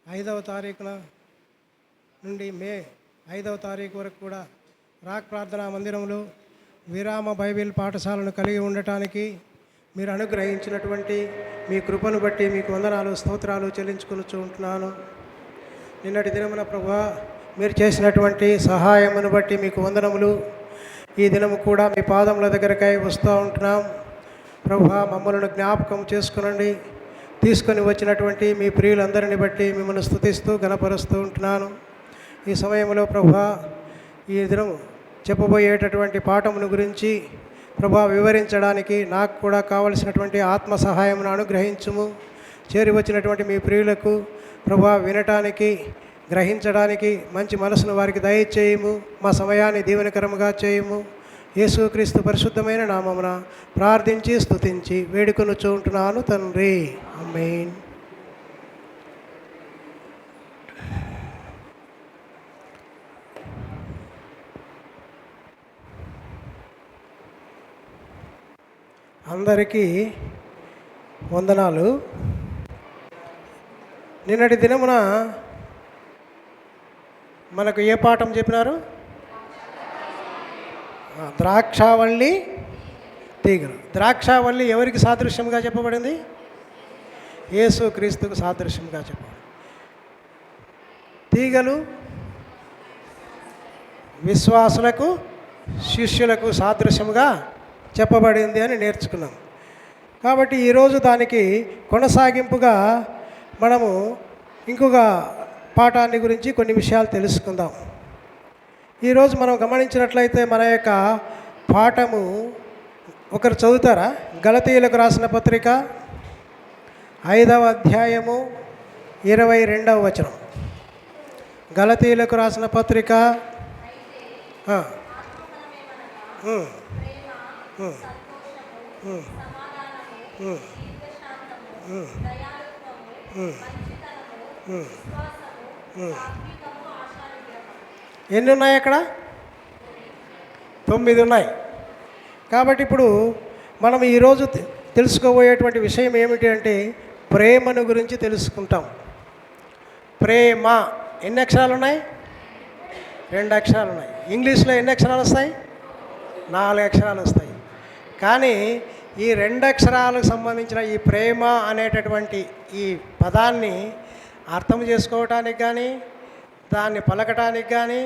5వ తారీఖున నుండి మే 5వ తారీఖు వరకు కూడా రాక్ ప్రార్థనా మందిరంలో విరామ బైబిల్ పాఠశాలను కలిగి ఉండటానికి మీరు అనుగ్రహించినటువంటి మీ కృపను బట్టి మీకు వందనాలు స్తోత్రాలు చెల్లించుకొనుచూ ఉంటున్నాను. నిన్నటి దినమున ప్రభువా మీరు చేసినటువంటి సహాయమును బట్టి మీకు వందనములు. ఈ దినము కూడా మీ పాదముల దగ్గరకై వస్తూ ఉంటున్నాం. ప్రభువా మమ్మల్ని జ్ఞాపకం చేసుకునండి. తీసుకొని వచ్చినటువంటి మీ ప్రియులందరిని బట్టి మిమ్మల్ని స్తుతిస్తూ గణపరుస్తూ ఉంటున్నాను. ఈ సమయంలో ప్రభువా ఈ దినం చెప్పబోయేటటువంటి పాఠమును గురించి ప్రభువా వివరించడానికి నాకు కూడా కావలసినటువంటి ఆత్మ సహాయమును అనుగ్రహించుము. చేరి వచ్చినటువంటి మీ ప్రియులకు ప్రభువా వినటానికి గ్రహించడానికి మంచి మనసును వారికి దయచేయము. మా సమయాన్ని దీవెనకరముగా చేయము. యేసుక్రీస్తు పరిశుద్ధమైన నామమున ప్రార్థించి స్తుతించి వేడుకొనుచూ ఉంటున్నాను తండ్రి, ఆమేన్. అందరికీ వందనాలు. నిన్నటి దినమున మనకు ఏ పాఠం చెప్పినారు? ద్రాక్షావల్లి తీగలు. ద్రాక్షావల్లి ఎవరికి సాదృశ్యంగా చెప్పబడింది? యేసుక్రీస్తుకు సాదృశ్యంగా చెప్పబడింది. తీగలు విశ్వాసులకు శిష్యులకు సాదృశ్యంగా చెప్పబడింది అని నేర్చుకున్నాం. కాబట్టి ఈరోజు దానికి కొనసాగింపుగా మనము ఇంకొక పాఠాన్ని గురించి కొన్ని విషయాలు తెలుసుకుందాం. ఈరోజు మనం గమనించినట్లయితే మన యొక్క పాఠము ఒకరు చదువుతారా? గలతీయులకు రాసిన పత్రిక 5వ అధ్యాయము 22వ వచనం. గలతీయులకు రాసిన పత్రిక ఎన్ని ఉన్నాయి అక్కడ? 9 ఉన్నాయి. కాబట్టి ఇప్పుడు మనం ఈరోజు తెలుసుకోబోయేటువంటి విషయం ఏమిటి అంటే ప్రేమను గురించి తెలుసుకుంటాం. ప్రేమ ఎన్ని అక్షరాలు ఉన్నాయి? 2 అక్షరాలు ఉన్నాయి. ఇంగ్లీష్లో ఎన్ని అక్షరాలు వస్తాయి? 4 అక్షరాలు వస్తాయి. కానీ ఈ 2 అక్షరాలకు సంబంధించిన ఈ ప్రేమ అనేటటువంటి ఈ పదాన్ని అర్థం చేసుకోవటానికి కానీ, దాన్ని పలకటానికి కానీ,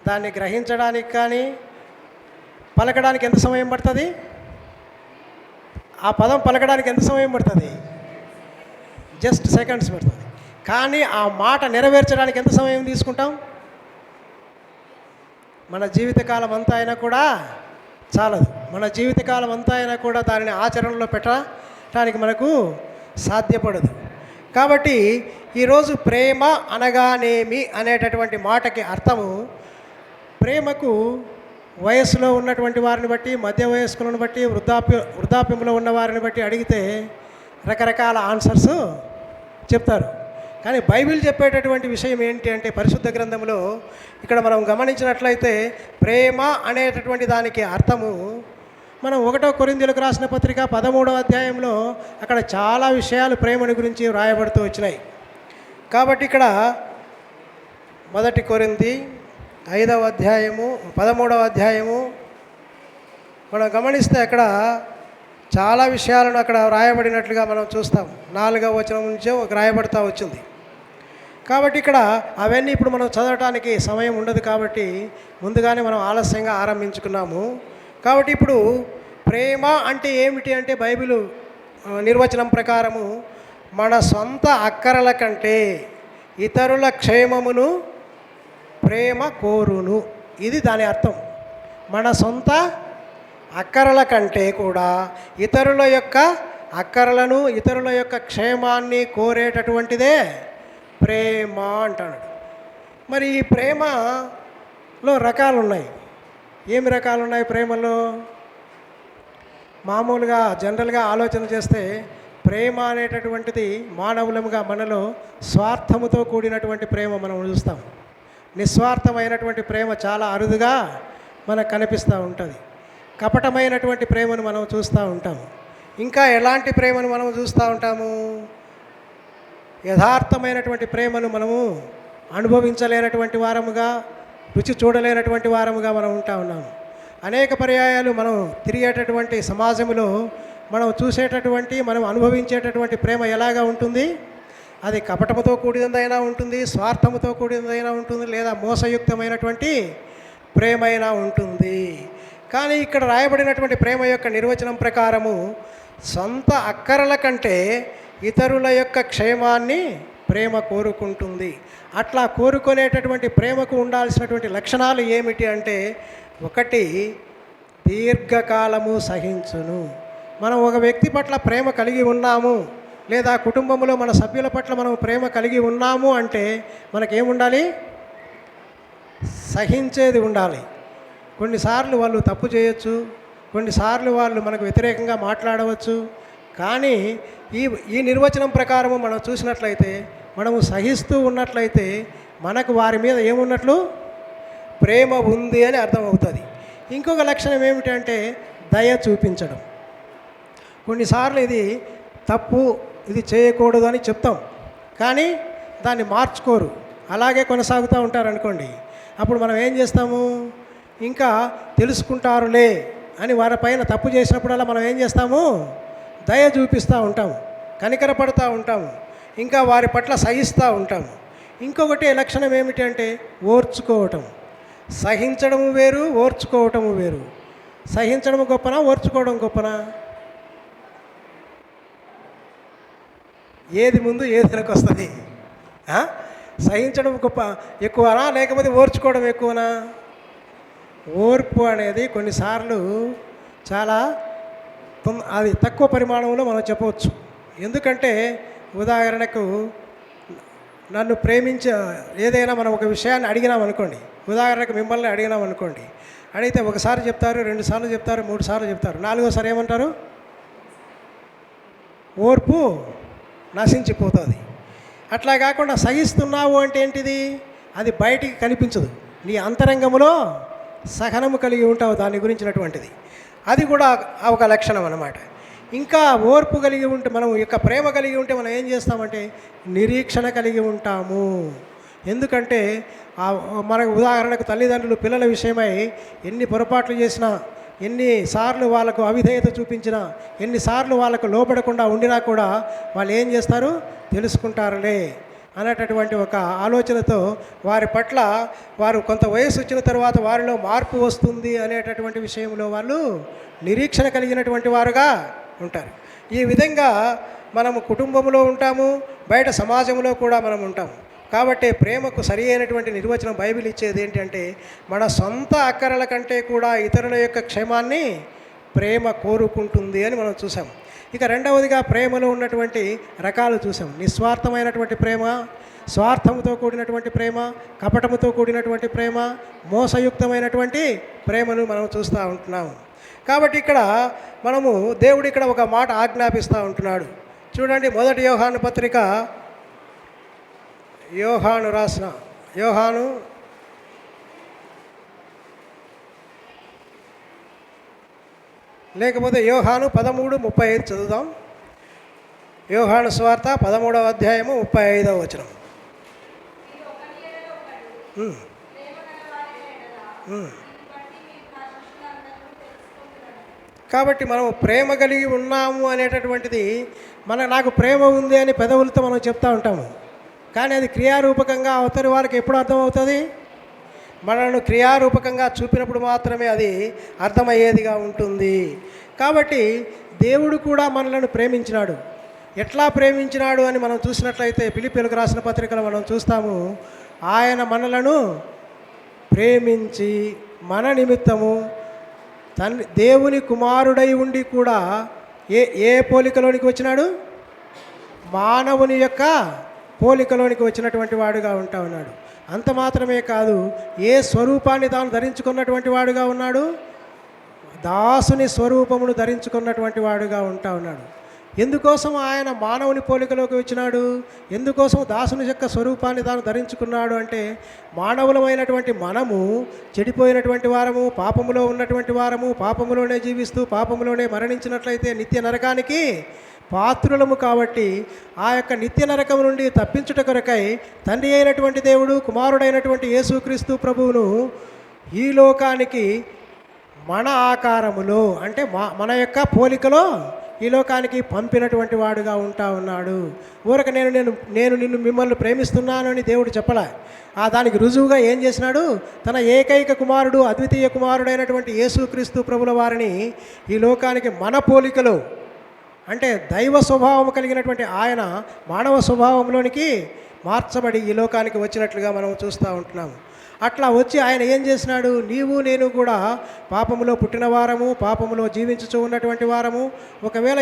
దాన్ని గ్రహించడానికి కానీ, పలకడానికి ఎంత సమయం పడుతుంది? ఆ పదం పలకడానికి ఎంత సమయం పడుతుంది? జస్ట్ సెకండ్స్ పడుతుంది. కానీ ఆ మాట నెరవేర్చడానికి ఎంత సమయం తీసుకుంటాం? మన జీవితకాలం అంతా అయినా కూడా చాలదు. మన జీవితకాలం అంతా అయినా కూడా దానిని ఆచరణలో పెట్టడానికి మనకు సాధ్యపడదు. కాబట్టి ఈరోజు ప్రేమ అనగానేమి అనేటటువంటి మాటకి అర్థము, ప్రేమకు వయస్సులో ఉన్నటువంటి వారిని బట్టి, మధ్య వయస్కులను బట్టి, వృద్ధాప్యంలో ఉన్న వారిని బట్టి అడిగితే రకరకాల ఆన్సర్స్ చెప్తారు. కానీ బైబిల్ చెప్పేటటువంటి విషయం ఏంటి అంటే పరిశుద్ధ గ్రంథంలో ఇక్కడ మనం గమనించినట్లయితే ప్రేమ అనేటటువంటి దానికి అర్థము మనం 1 కొరింథీయులకు రాసిన పత్రిక 13వ అధ్యాయంలో అక్కడ చాలా విషయాలు ప్రేమని గురించి వ్రాయబడుతూ వచ్చినాయి. కాబట్టి ఇక్కడ 1 కొరింథీ 5వ అధ్యాయము 13వ అధ్యాయము మనం గమనిస్తే అక్కడ చాలా విషయాలను అక్కడ వ్రాయబడినట్లుగా మనం చూస్తాం. 4వ వచనం నుంచే వ్రాయబడుతూ వచ్చింది. కాబట్టి ఇక్కడ అవన్నీ ఇప్పుడు మనం చదవటానికి సమయం ఉండదు. కాబట్టి ముందుగానే మనం ఆలస్యంగా ఆరంభించుకున్నాము. కాబట్టి ఇప్పుడు ప్రేమ అంటే ఏమిటి అంటే బైబిలు నిర్వచనం ప్రకారము మన సొంత అక్కరల కంటే ఇతరుల క్షేమమును ప్రేమ కోరును. ఇది దాని అర్థం. మన సొంత అక్కరల కంటే కూడా ఇతరుల యొక్క అక్కరలను, ఇతరుల యొక్క క్షేమాన్ని కోరేటటువంటిదే ప్రేమ అంటాడు. మరి ఈ ప్రేమలో రకాలు ఉన్నాయి. ఏమి రకాలు ఉన్నాయి ప్రేమలో? మామూలుగా జనరల్గా ఆలోచన చేస్తే ప్రేమ అనేటటువంటిది మానవులముగా మనలో స్వార్థముతో కూడినటువంటి ప్రేమ మనం చూస్తాం. నిస్వార్థమైనటువంటి ప్రేమ చాలా అరుదుగా మనకు కనిపిస్తూ ఉంటుంది. కపటమైనటువంటి ప్రేమను మనం చూస్తూ ఉంటాము. ఇంకా ఎలాంటి ప్రేమను మనం చూస్తూ ఉంటాము? యథార్థమైనటువంటి ప్రేమను మనము అనుభవించలేనటువంటి వారముగా, రుచి చూడలేనటువంటి వారముగా మనం ఉంటా ఉన్నాము. అనేక పర్యాయాలు మనం తిరిగేటటువంటి సమాజంలో మనం చూసేటటువంటి, మనం అనుభవించేటటువంటి ప్రేమ ఎలాగా ఉంటుంది? అది కపటముతో కూడినదైనా ఉంటుంది, స్వార్థముతో కూడినదైనా ఉంటుంది, లేదా మోసయుక్తమైనటువంటి ప్రేమ అయినా ఉంటుంది. కానీ ఇక్కడ రాయబడినటువంటి ప్రేమ యొక్క నిర్వచనం ప్రకారము సొంత అక్కరల కంటే ఇతరుల యొక్క క్షేమాన్ని ప్రేమ కోరుకుంటుంది. అట్లా కోరుకునేటటువంటి ప్రేమకు ఉండాల్సినటువంటి లక్షణాలు ఏమిటి అంటే, ఒకటి, దీర్ఘకాలము సహించును. మనం ఒక వ్యక్తి పట్ల ప్రేమ కలిగి ఉన్నాము, లేదా కుటుంబంలో మన సభ్యుల పట్ల మనం ప్రేమ కలిగి ఉన్నాము అంటే మనకేముండాలి? సహించేది ఉండాలి. కొన్నిసార్లు వాళ్ళు తప్పు చేయొచ్చు, కొన్నిసార్లు వాళ్ళు మనకు వ్యతిరేకంగా మాట్లాడవచ్చు. కానీ ఈ నిర్వచనం ప్రకారము మనం చూసినట్లయితే, మనము సహిస్తూ ఉన్నట్లయితే మనకు వారి మీద ఏమున్నట్లు? ప్రేమ ఉంది అని అర్థమవుతుంది. ఇంకొక లక్షణం ఏమిటంటే దయ చూపించడం. కొన్నిసార్లు ఇది తప్పు, ఇది చేయకూడదు అని చెప్తాం, కానీ దాన్ని మార్చుకోరు, అలాగే కొనసాగుతూ ఉంటారనుకోండి. అప్పుడు మనం ఏం చేస్తాము? ఇంకా తెలుసుకుంటారులే అని వారిపైన తప్పు చేసినప్పుడల్లా మనం ఏం చేస్తాము? దయ చూపిస్తూ ఉంటాము, కనికరపడుతూ ఉంటాము, ఇంకా వారి పట్ల సహిస్తూ ఉంటాము. ఇంకొకటి లక్షణం ఏమిటి అంటే ఓర్చుకోవటం. సహించడము వేరు, ఓర్చుకోవటము వేరు. సహించడము గొప్పనా, ఓర్చుకోవడం గొప్పనా? ఏది ముందు ఏది వెనక వస్తుంది? సహించడం గొప్ప ఎక్కువనా, లేకపోతే ఓర్చుకోవడం ఎక్కువనా? ఓర్పు అనేది కొన్నిసార్లు చాలా అది తక్కువ పరిమాణంలో మనం చెప్పవచ్చు. ఎందుకంటే ఉదాహరణకు నన్ను ఏదైనా మనం ఒక విషయాన్ని అడిగినామనుకోండి, ఉదాహరణకు మిమ్మల్ని అడిగినామనుకోండి, అడిగితే ఒకసారి చెప్తారు, 2 సార్లు చెప్తారు, 3 సార్లు చెప్తారు, 4వసారి ఏమంటారు? ఓర్పు నశించిపోతుంది. అట్లా కాకుండా సహిస్తున్నావు అంటే ఏంటిది? అది బయటికి కనిపించదు, నీ అంతరంగంలో సహనము కలిగి ఉంటావు దాని గురించినటువంటిది. అది కూడా ఒక లక్షణం అన్నమాట. ఇంకా ఓర్పు కలిగి ఉంటే, మనం యొక్క ప్రేమ కలిగి ఉంటే మనం ఏం చేస్తామంటే నిరీక్షణ కలిగి ఉంటాము. ఎందుకంటే మనకు ఉదాహరణకు తల్లిదండ్రులు పిల్లల విషయమై ఎన్ని పొరపాట్లు చేసినా, ఎన్నిసార్లు వాళ్ళకు అవిధేయత చూపించినా, ఎన్నిసార్లు వాళ్ళకు లోబడకుండా ఉండినా కూడా వాళ్ళు ఏం చేస్తారు? తెలుసుకుంటారులే అనేటటువంటి ఒక ఆలోచనతో వారి పట్ల వారు కొంత వయసు వచ్చిన తర్వాత వారిలో మార్పు వస్తుంది అనేటటువంటి విషయంలో వాళ్ళు నిరీక్షణ కలిగినటువంటి వారుగా ఉంటారు. ఈ విధంగా మనము కుటుంబంలో ఉంటాము, బయట సమాజంలో కూడా మనం ఉంటాము. కాబట్టి ప్రేమకు సరి అయినటువంటి నిర్వచనం బైబిల్ ఇచ్చేది ఏంటంటే, మన సొంత అక్కరల కంటే కూడా ఇతరుల యొక్క క్షేమాన్ని ప్రేమ కోరుకుంటుంది అని మనం చూసాం. ఇక రెండవదిగా ప్రేమలో ఉన్నటువంటి రకాలు చూసాం. నిస్వార్థమైనటువంటి ప్రేమ, స్వార్థముతో కూడినటువంటి ప్రేమ, కపటముతో కూడినటువంటి ప్రేమ, మోసయుక్తమైనటువంటి ప్రేమను మనం చూస్తూ ఉంటున్నాము. కాబట్టి ఇక్కడ మనము దేవుడు ఇక్కడ ఒక మాట ఆజ్ఞాపిస్తూ ఉంటున్నాడు. చూడండి, 1 యోహాను పత్రిక, యోహాను రాసిన లేకపోతే యోహాను 13:35 చదువుదాం. యోహాను సువార్త 13వ అధ్యాయము 35వ వచనం. కాబట్టి మనం ప్రేమ కలిగి ఉన్నాము అనేటటువంటిది నాకు ప్రేమ ఉంది అని పెదవులతో మనం చెప్తూ ఉంటాము, కానీ అది క్రియారూపకంగా అవతలి వారికి ఎప్పుడు అర్థమవుతుంది? మనను క్రియారూపకంగా చూపినప్పుడు మాత్రమే అది అర్థమయ్యేదిగా ఉంటుంది. కాబట్టి దేవుడు కూడా మనలను ప్రేమించినాడు. ఎట్లా ప్రేమించినాడు అని మనం చూసినట్లయితే ఫిలిప్పీయులకు రాసిన పత్రికలో మనం చూస్తాము. ఆయన మనలను ప్రేమించి మన నిమిత్తము దేవుని కుమారుడై ఉండి కూడా ఏ పోలికలోనికి వచ్చినాడు? మానవుని యొక్క పోలికలోనికి వచ్చినటువంటి వాడుగా ఉంటా ఉన్నాడు. అంత మాత్రమే కాదు, ఏ స్వరూపాన్ని తాను ధరించుకున్నటువంటి వాడుగా ఉన్నాడు? దాసుని స్వరూపమును ధరించుకున్నటువంటి వాడుగా ఉంటా ఉన్నాడు. ఎందుకోసం ఆయన మానవుని పోలికలోకి వచ్చినాడు? ఎందుకోసం దాసుని యొక్క స్వరూపాన్ని తాను ధరించుకున్నాడు అంటే, మానవులమైనటువంటి మనము చెడిపోయినటువంటి వారము, పాపములో ఉన్నటువంటి వారము, పాపములోనే జీవిస్తూ పాపములోనే మరణించినట్లయితే నిత్య నరకానికి పాత్రులము కాబట్టి ఆ యొక్క నిత్య నరకం నుండి తప్పించుట కొరకై తండ్రి అయినటువంటి దేవుడు కుమారుడైనటువంటి యేసుక్రీస్తు ప్రభువును ఈ లోకానికి మన ఆకారములో అంటే మన యొక్క పోలికలో ఈ లోకానికి పంపినటువంటి వాడుగా ఉంటా ఉన్నాడు. ఊరక నేను నిన్ను మిమ్మల్ని ప్రేమిస్తున్నాను అని దేవుడు చెప్పలే. దానికి రుజువుగా ఏం చేసినాడు? తన ఏకైక కుమారుడు అద్వితీయ కుమారుడైనటువంటి యేసుక్రీస్తు ప్రభుల వారిని ఈ లోకానికి మన పోలికలో అంటే దైవ స్వభావం కలిగినటువంటి ఆయన మానవ స్వభావంలోనికి మార్చబడి ఈ లోకానికి వచ్చినట్లుగా మనం చూస్తూ ఉంటున్నాము. అట్లా వచ్చి ఆయన ఏం చేసినాడు? నీవు నేను కూడా పాపములో పుట్టిన వారము, పాపములో జీవించుచూ ఉన్నటువంటి వారము. ఒకవేళ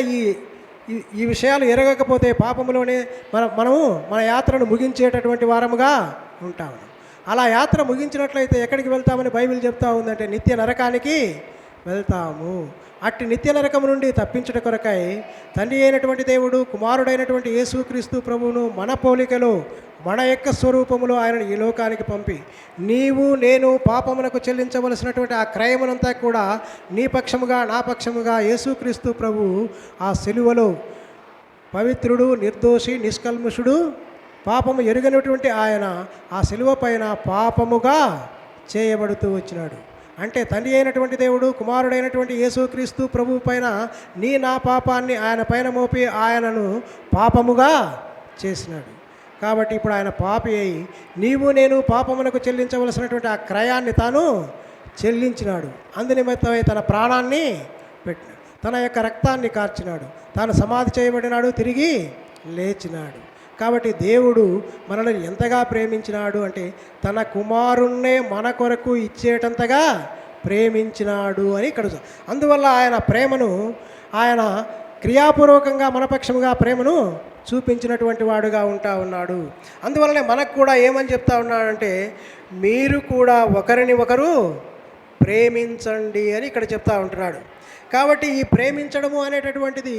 ఈ విషయాలు ఎరగకపోతే పాపములోనే మనము మన యాత్రను ముగించేటటువంటి వారముగా ఉంటాము. అలా యాత్ర ముగించినట్లయితే ఎక్కడికి వెళ్తామని బైబిల్ చెప్తా ఉందంటే నిత్య నరకానికి వెళ్తాము. అట్టి నిత్య నరకము నుండి తప్పించుట కొరకై తండ్రి అయినటువంటి దేవుడు కుమారుడైనటువంటి యేసుక్రీస్తు ప్రభువును మన పోలికలో మన యొక్క స్వరూపములో ఆయనను ఈ లోకానికి పంపి నీవు నేను పాపమునకు చెల్లించవలసినటువంటి ఆ క్రయమునంతా కూడా నీ పక్షముగా నా పక్షముగా యేసుక్రీస్తు ప్రభు ఆ సిలువలో పవిత్రుడు, నిర్దోషి, నిష్కల్మషుడు, పాపము ఎరుగనటువంటి ఆయన ఆ సిలువ పైన పాపముగా చేయబడుతూ వచ్చినాడు. అంటే తండ్రి అయినటువంటి దేవుడు కుమారుడైనటువంటి యేసుక్రీస్తు ప్రభు పైన నా పాపాన్ని ఆయన పైన మోపి ఆయనను పాపముగా చేసినాడు. కాబట్టి ఇప్పుడు ఆయన పాపి అయి నీవు నేను పాపమునకు చెల్లించవలసినటువంటి ఆ క్రయాన్ని తాను చెల్లించినాడు. అందునిమిత్తమై తన ప్రాణాన్ని పెట్టినాడు, తన యొక్క రక్తాన్ని కార్చినాడు, తాను సమాధి చేయబడినాడు, తిరిగి లేచినాడు. కాబట్టి దేవుడు మనల్ని ఎంతగా ప్రేమించినాడు అంటే తన కుమారుణ్ణే మన కొరకు ఇచ్చేటంతగా ప్రేమించినాడు అని ఇక్కడ. అందువల్ల ఆయన ప్రేమను ఆయన క్రియాపూర్వకంగా మనపక్షముగా ప్రేమను చూపించినటువంటి వాడుగా ఉంటా ఉన్నాడు. అందువల్లనే మనకు కూడా ఏమని చెప్తా ఉన్నాడంటే మీరు కూడా ఒకరిని ఒకరు ప్రేమించండి అని ఇక్కడ చెప్తా ఉంటున్నాడు. కాబట్టి ఈ ప్రేమించడము అనేటటువంటిది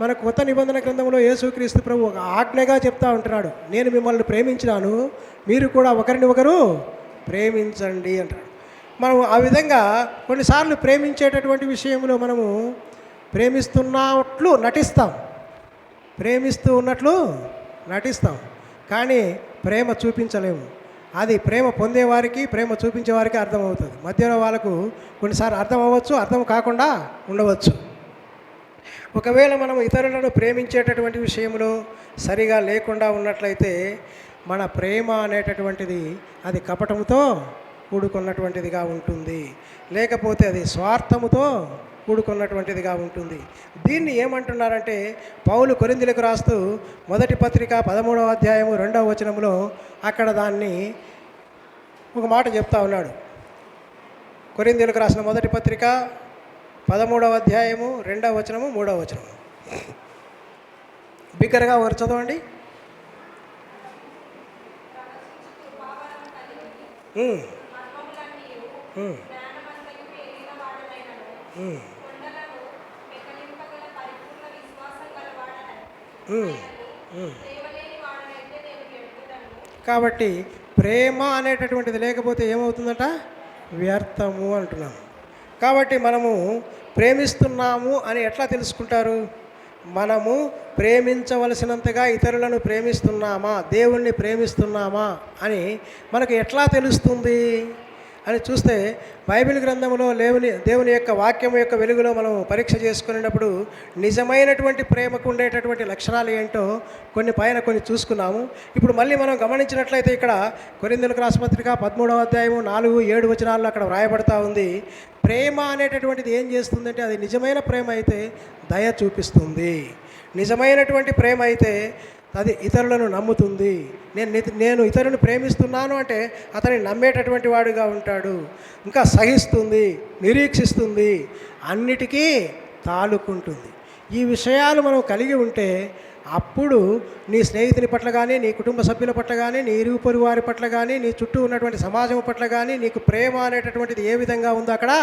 మన కొత్త నిబంధన గ్రంథంలో యేసుక్రీస్తు ప్రభు ఒక ఆజ్ఞగా చెప్తా ఉంటున్నాడు. నేను మిమ్మల్ని ప్రేమించినాను, మీరు కూడా ఒకరిని ఒకరు ప్రేమించండి అంటాడు. మనం ఆ విధంగా కొన్నిసార్లు ప్రేమించేటటువంటి విషయంలో మనము ప్రేమిస్తున్నట్లు నటిస్తాం, ప్రేమిస్తూ ఉన్నట్లు నటిస్తాం, కానీ ప్రేమ చూపించలేము. అది ప్రేమ పొందేవారికి, ప్రేమ చూపించేవారికి అర్థమవుతుంది. మధ్యలో వాళ్ళకు కొన్నిసార్లు అర్థం అవ్వచ్చు, అర్థం కాకుండా ఉండవచ్చు. ఒకవేళ మనం ఇతరులను ప్రేమించేటటువంటి విషయంలో సరిగా లేకుండా ఉన్నట్లయితే మన ప్రేమ అనేటటువంటిది అది కపటముతో కూడుకున్నటువంటిదిగా ఉంటుంది, లేకపోతే అది స్వార్థముతో కూడుకున్నటువంటిదిగా ఉంటుంది. దీన్ని ఏమంటున్నారంటే పౌలు కొరింథీయులకు రాస్తూ మొదటి పత్రిక 13వ అధ్యాయము 2వ వచనంలో అక్కడ దాన్ని ఒక మాట చెప్తా ఉన్నాడు. కొరింథీయులకు రాసిన మొదటి పత్రిక 13వ అధ్యాయము 2వ వచనము 3వ వచనము బిగ్గరగా ఒకరు చదవండి. కాబట్టి ప్రేమ అనేటటువంటిది లేకపోతే ఏమవుతుందట? వ్యర్థము అంటున్నాము. కాబట్టి మనము ప్రేమిస్తున్నాము అని ఎట్లా తెలుసుకుంటారు? మనము ప్రేమించవలసినంతగా ఇతరులను ప్రేమిస్తున్నామా, దేవుణ్ణి ప్రేమిస్తున్నామా అని మనకు ఎట్లా తెలుస్తుంది అని చూస్తే బైబిల్ గ్రంథంలో దేవుని యొక్క వాక్యం యొక్క వెలుగులో మనం పరీక్ష చేసుకునేటప్పుడు నిజమైనటువంటి ప్రేమకు ఉండేటటువంటి లక్షణాలు ఏంటో కొన్ని చూసుకున్నాము. ఇప్పుడు మళ్ళీ మనం గమనించినట్లయితే ఇక్కడ కొరింథీయులకు రాసిన పత్రిక 13వ అధ్యాయము 4-7 వచనాల్లో అక్కడ వ్రాయబడతా ఉంది. ప్రేమ అనేటటువంటిది ఏం చేస్తుందంటే అది నిజమైన ప్రేమ అయితే దయ చూపిస్తుంది, నిజమైనటువంటి ప్రేమ అయితే అది ఇతరులను నమ్ముతుంది. నేను ఇతరులను ప్రేమిస్తున్నాను అంటే అతన్ని నమ్మేటటువంటి వాడుగా ఉంటాడు, ఇంకా సహిస్తుంది, నిరీక్షిస్తుంది, అన్నిటికీ తాలుకుంటుంది. ఈ విషయాలు మనం కలిగి ఉంటే అప్పుడు నీ స్నేహితుని పట్ల కానీ, నీ కుటుంబ సభ్యుల పట్ల కానీ, నీ ఇరుగు పొరుగు వారి పట్ల కానీ, నీ చుట్టూ ఉన్నటువంటి సమాజం పట్ల కానీ నీకు ప్రేమ అనేటటువంటిది ఏ విధంగా ఉందో అక్కడ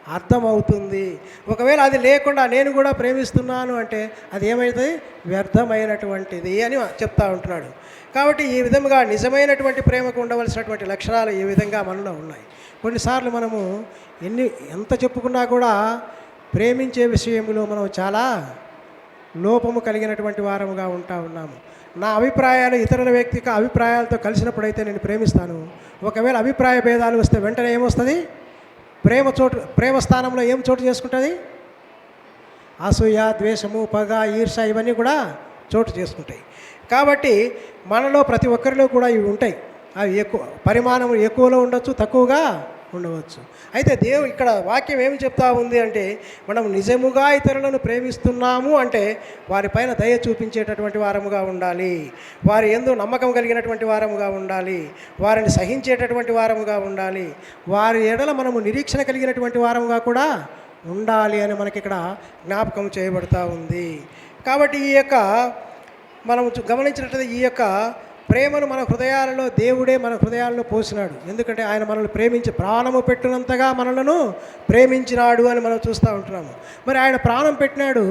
అర్థమవుతుంది. ఒకవేళ అది లేకుండా నేను కూడా ప్రేమిస్తున్నాను అంటే అది ఏమైతుంది? వ్యర్థమైనటువంటిది అని చెప్తా ఉంటున్నాడు. కాబట్టి ఈ విధంగా నిజమైనటువంటి ప్రేమకు ఉండవలసినటువంటి లక్షణాలు ఈ విధంగా మనలో ఉన్నాయి. కొన్నిసార్లు మనము ఎంత చెప్పుకున్నా కూడా ప్రేమించే విషయంలో మనం చాలా లోపము కలిగినటువంటి వారముగా ఉంటా ఉన్నాము. నా అభిప్రాయాలు ఇతరుల వ్యక్తిగత అభిప్రాయాలతో కలిసినప్పుడైతే నేను ప్రేమిస్తాను. ఒకవేళ అభిప్రాయ భేదాలు వస్తే వెంటనే ఏమొస్తుంది? ప్రేమ స్థానంలో ఏం చోటు చేసుకుంటుంది? అసూయ, ద్వేషము, పగ, ఈర్ష ఇవన్నీ కూడా చోటు చేసుకుంటాయి. కాబట్టి మనలో ప్రతి ఒక్కరిలో కూడా ఇవి ఉంటాయి. అవి పరిమాణం ఎక్కువలో ఉండొచ్చు, తక్కువగా ఉండవచ్చు. అయితే ఇక్కడ వాక్యం ఏమి చెప్తా ఉంది అంటే, మనం నిజముగా ఇతరులను ప్రేమిస్తున్నాము అంటే వారిపైన దయ చూపించేటటువంటి వారముగా ఉండాలి, వారి యందు నమ్మకం కలిగినటువంటి వారముగా ఉండాలి, వారిని సహించేటటువంటి వారముగా ఉండాలి, వారి ఎడల మనము నిరీక్షణ కలిగినటువంటి వారముగా కూడా ఉండాలి అని మనకి ఇక్కడ జ్ఞాపకం చేయబడతా ఉంది. కాబట్టి మనం గమనించినట్లయితే ఈ యొక్క ప్రేమను మన హృదయాలలో దేవుడే మన హృదయాల్లో పోసినాడు. ఎందుకంటే ఆయన మనల్ని ప్రేమించి ప్రాణము పెట్టినంతగా మనలను ప్రేమించినాడు అని మనం చూస్తూ ఉంటున్నాము. మరి ఆయన ప్రాణం పెట్టినాడు,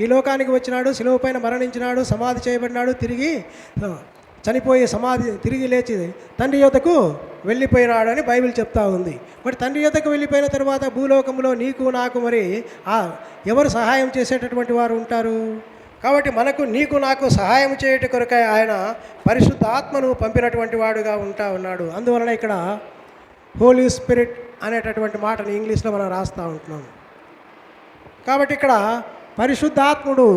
ఈ లోకానికి వచ్చినాడు, శిలువ పైన మరణించినాడు, సమాధి చేయబడినాడు, తిరిగి చనిపోయి తిరిగి లేచి తండ్రి యొద్దకు వెళ్ళిపోయినాడు అని బైబిల్ చెప్తా ఉంది. మరి తండ్రి యొద్దకు వెళ్ళిపోయిన తర్వాత భూలోకంలో నీకు నాకు మరి ఎవరు సహాయం చేసేటటువంటి వారు ఉంటారు? కాబట్టి నీకు నాకు సహాయం చేయట కొరకై ఆయన పరిశుద్ధ ఆత్మను పంపినటువంటి వాడుగా ఉంటా ఉన్నాడు. అందువలన ఇక్కడ హోలీ స్పిరిట్ అనేటటువంటి మాటని ఇంగ్లీష్లో మనం రాస్తూ ఉంటున్నాము. కాబట్టి ఇక్కడ పరిశుద్ధాత్ముడు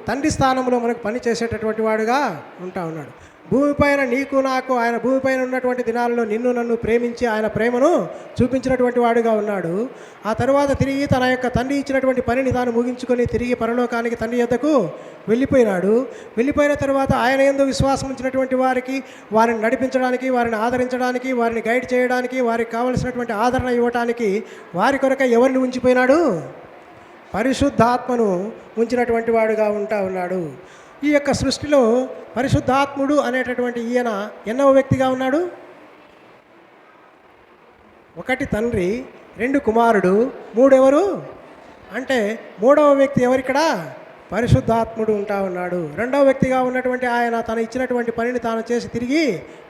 తండ్రి స్థానంలో మనకు పని చేసేటటువంటి వాడుగా ఉంటా ఉన్నాడు. భూమిపైన నీకు నాకు ఆయన భూమిపైన ఉన్నటువంటి దినాల్లో నిన్ను నన్ను ప్రేమించి ఆయన ప్రేమను చూపించినటువంటి వాడుగా ఉన్నాడు. ఆ తర్వాత తిరిగి తన యొక్క తండ్రి ఇచ్చినటువంటి పనిని తాను ముగించుకొని తిరిగి పరలోకానికి తండ్రి యొద్దకు వెళ్ళిపోయినాడు. వెళ్ళిపోయిన తర్వాత ఆయన యందు విశ్వాసం ఉంచినటువంటి వారికి, వారిని నడిపించడానికి, వారిని ఆదరించడానికి, వారిని గైడ్ చేయడానికి, వారికి కావలసినటువంటి ఆదరణ ఇవ్వడానికి వారి కొరక ఎవరిని ఉంచిపోయినాడు? పరిశుద్ధాత్మను ఉంచినటువంటి వాడుగా ఉంటా ఉన్నాడు. ఈ యొక్క సృష్టిలో పరిశుద్ధాత్ముడు అనేటటువంటి ఈయన ఎన్నవ వ్యక్తిగా ఉన్నాడు? 1 తండ్రి, 2 కుమారుడు, 3 ఎవరు అంటే 3వ వ్యక్తి ఎవరిక్కడ? పరిశుద్ధాత్ముడు ఉంటా ఉన్నాడు. 2వ వ్యక్తిగా ఉన్నటువంటి ఆయన తను ఇచ్చినటువంటి పనిని తాను చేసి తిరిగి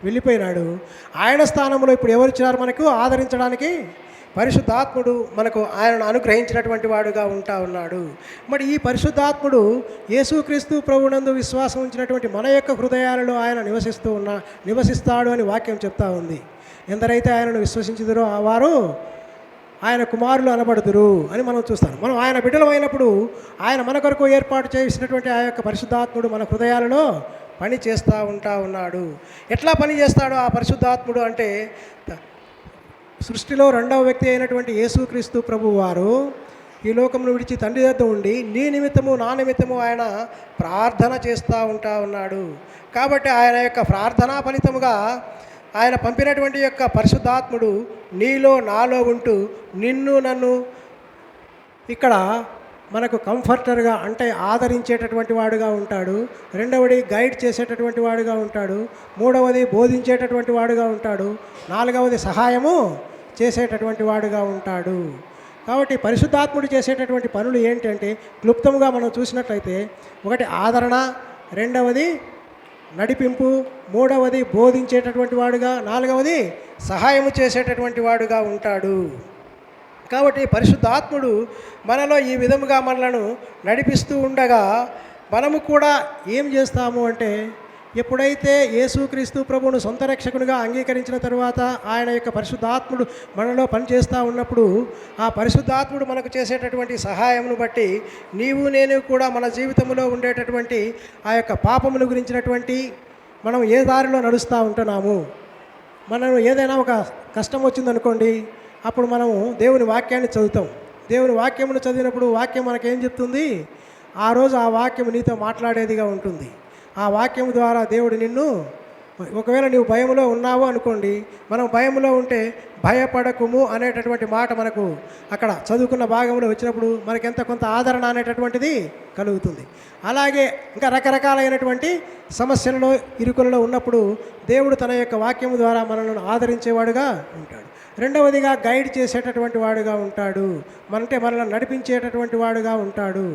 వెళ్ళిపోయినాడు. ఆయన స్థానంలో ఇప్పుడు ఎవరు ఇచ్చినారు మనకు ఆదరించడానికి? పరిశుద్ధాత్ముడు మనకు ఆయనను అనుగ్రహించినటువంటి వాడుగా ఉంటా ఉన్నాడు. మరి ఈ పరిశుద్ధాత్ముడు యేసుక్రీస్తు ప్రభువునందు విశ్వాసం ఉంచినటువంటి మన యొక్క హృదయాలలో ఆయన నివసిస్తాడు అని వాక్యం చెప్తా ఉంది. ఎందరైతే ఆయనను విశ్వసించుదురో వారు ఆయన కుమారులు అనబడుదురు అని మనం చూస్తాం. మనం ఆయన బిడ్డలు అయినప్పుడు ఆయన మన కొరకు ఏర్పాటు చేసినటువంటి ఆ యొక్క పరిశుద్ధాత్ముడు మన హృదయాలలో పని చేస్తూ ఉంటా ఉన్నాడు. ఎట్లా పని చేస్తాడు ఆ పరిశుద్ధాత్ముడు అంటే, సృష్టిలో 2వ వ్యక్తి అయినటువంటి యేసుక్రీస్తు ప్రభు వారు ఈ లోకమును విడిచి తండ్రి వద్ద ఉండి నీ నిమిత్తము నా నిమిత్తము ఆయన ప్రార్థన చేస్తూ ఉంటా ఉన్నాడు. కాబట్టి ఆయన యొక్క ప్రార్థనా ఫలితముగా ఆయన పంపినటువంటి యొక్క పరిశుద్ధాత్ముడు నీలో నాలో ఉంటూ నిన్ను నన్ను ఇక్కడ మనకు కంఫర్టర్గా అంటే ఆదరించేటటువంటి వాడుగా ఉంటాడు. 2వది గైడ్ చేసేటటువంటి వాడుగా ఉంటాడు. 3వది బోధించేటటువంటి వాడుగా ఉంటాడు. 4వది సహాయము చేసేటటువంటి వాడుగా ఉంటాడు. కాబట్టి పరిశుద్ధాత్ముడు చేసేటటువంటి పనులు ఏంటంటే క్లుప్తంగా మనం చూసినట్లయితే, 1 ఆదరణ, 2వది నడిపింపు, 3వది బోధించేటటువంటి వాడుగా, 4వది సహాయము చేసేటటువంటి వాడుగా ఉంటాడు. కాబట్టి పరిశుద్ధాత్ముడు మనలో ఈ విధముగా మనలను నడిపిస్తూ ఉండగా మనము కూడా ఏం చేస్తాము అంటే, ఎప్పుడైతే యేసుక్రీస్తు ప్రభువును సొంత రక్షకునిగా అంగీకరించిన తర్వాత ఆయన యొక్క పరిశుద్ధాత్ముడు మనలో పనిచేస్తూ ఉన్నప్పుడు ఆ పరిశుద్ధాత్ముడు మనకు చేసేటటువంటి సహాయమును బట్టి నీవు నేను కూడా మన జీవితంలో ఉండేటటువంటి ఆ యొక్క పాపమును గురించినటువంటి మనం ఏ దారిలో నడుస్తూ ఉంటున్నాము, మనం ఏదైనా ఒక కష్టం వచ్చిందనుకోండి, అప్పుడు మనము దేవుని వాక్యాన్ని చదువుతాం. దేవుని వాక్యమును చదివినప్పుడు వాక్యం మనకేం చెప్తుంది? ఆ రోజు ఆ వాక్యం నీతో మాట్లాడేదిగా ఉంటుంది. ఆ వాక్యం ద్వారా దేవుడు నిన్ను, ఒకవేళ నీవు భయములో ఉన్నావు అనుకోండి, మనం భయములో ఉంటే భయపడకుము అనేటటువంటి మాట మనకు అక్కడ చదువుకున్న భాగంలో వచ్చినప్పుడు మనకెంత కొంత ఆదరణ అనేటటువంటిది కలుగుతుంది. అలాగే ఇంకా రకరకాలైనటువంటి సమస్యలలో ఇరుకులలో ఉన్నప్పుడు దేవుడు తన యొక్క వాక్యం ద్వారా మనల్ని ఆదరించేవాడుగా ఉంటాడు. 2వదిగా గైడ్ చేసేటటువంటి వాడుగా ఉంటాడు. అంటే మనల్ని నడిపించేటటువంటి వాడుగా ఉంటాడు.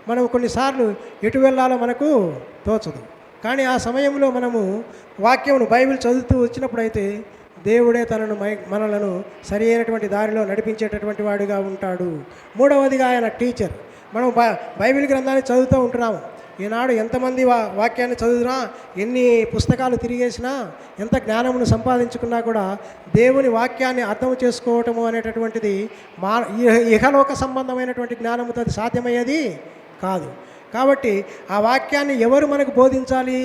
మనం కొన్నిసార్లు ఎటు వెళ్ళాలో మనకు తోచదు, కానీ ఆ సమయంలో మనము వాక్యమును బైబిల్ చదువుతూ వచ్చినప్పుడైతే దేవుడే మనలను సరి అయినటువంటి దారిలో నడిపించేటటువంటి వాడుగా ఉంటాడు. 3వదిగా ఆయన టీచర్. మనం బైబిల్ గ్రంథాన్ని చదువుతూ ఉంటున్నాము, ఈనాడు ఎంతమంది వాక్యాన్ని చదివినా, ఎన్ని పుస్తకాలు తిరిగేసినా, ఎంత జ్ఞానమును సంపాదించుకున్నా కూడా దేవుని వాక్యాన్ని అర్థం చేసుకోవటము అనేటటువంటిది ఇహలోక సంబంధమైనటువంటి జ్ఞానముతో అది సాధ్యమయ్యేది కాదు. కాబట్టి ఆ వాక్యాన్ని ఎవరు మనకు బోధించాలి?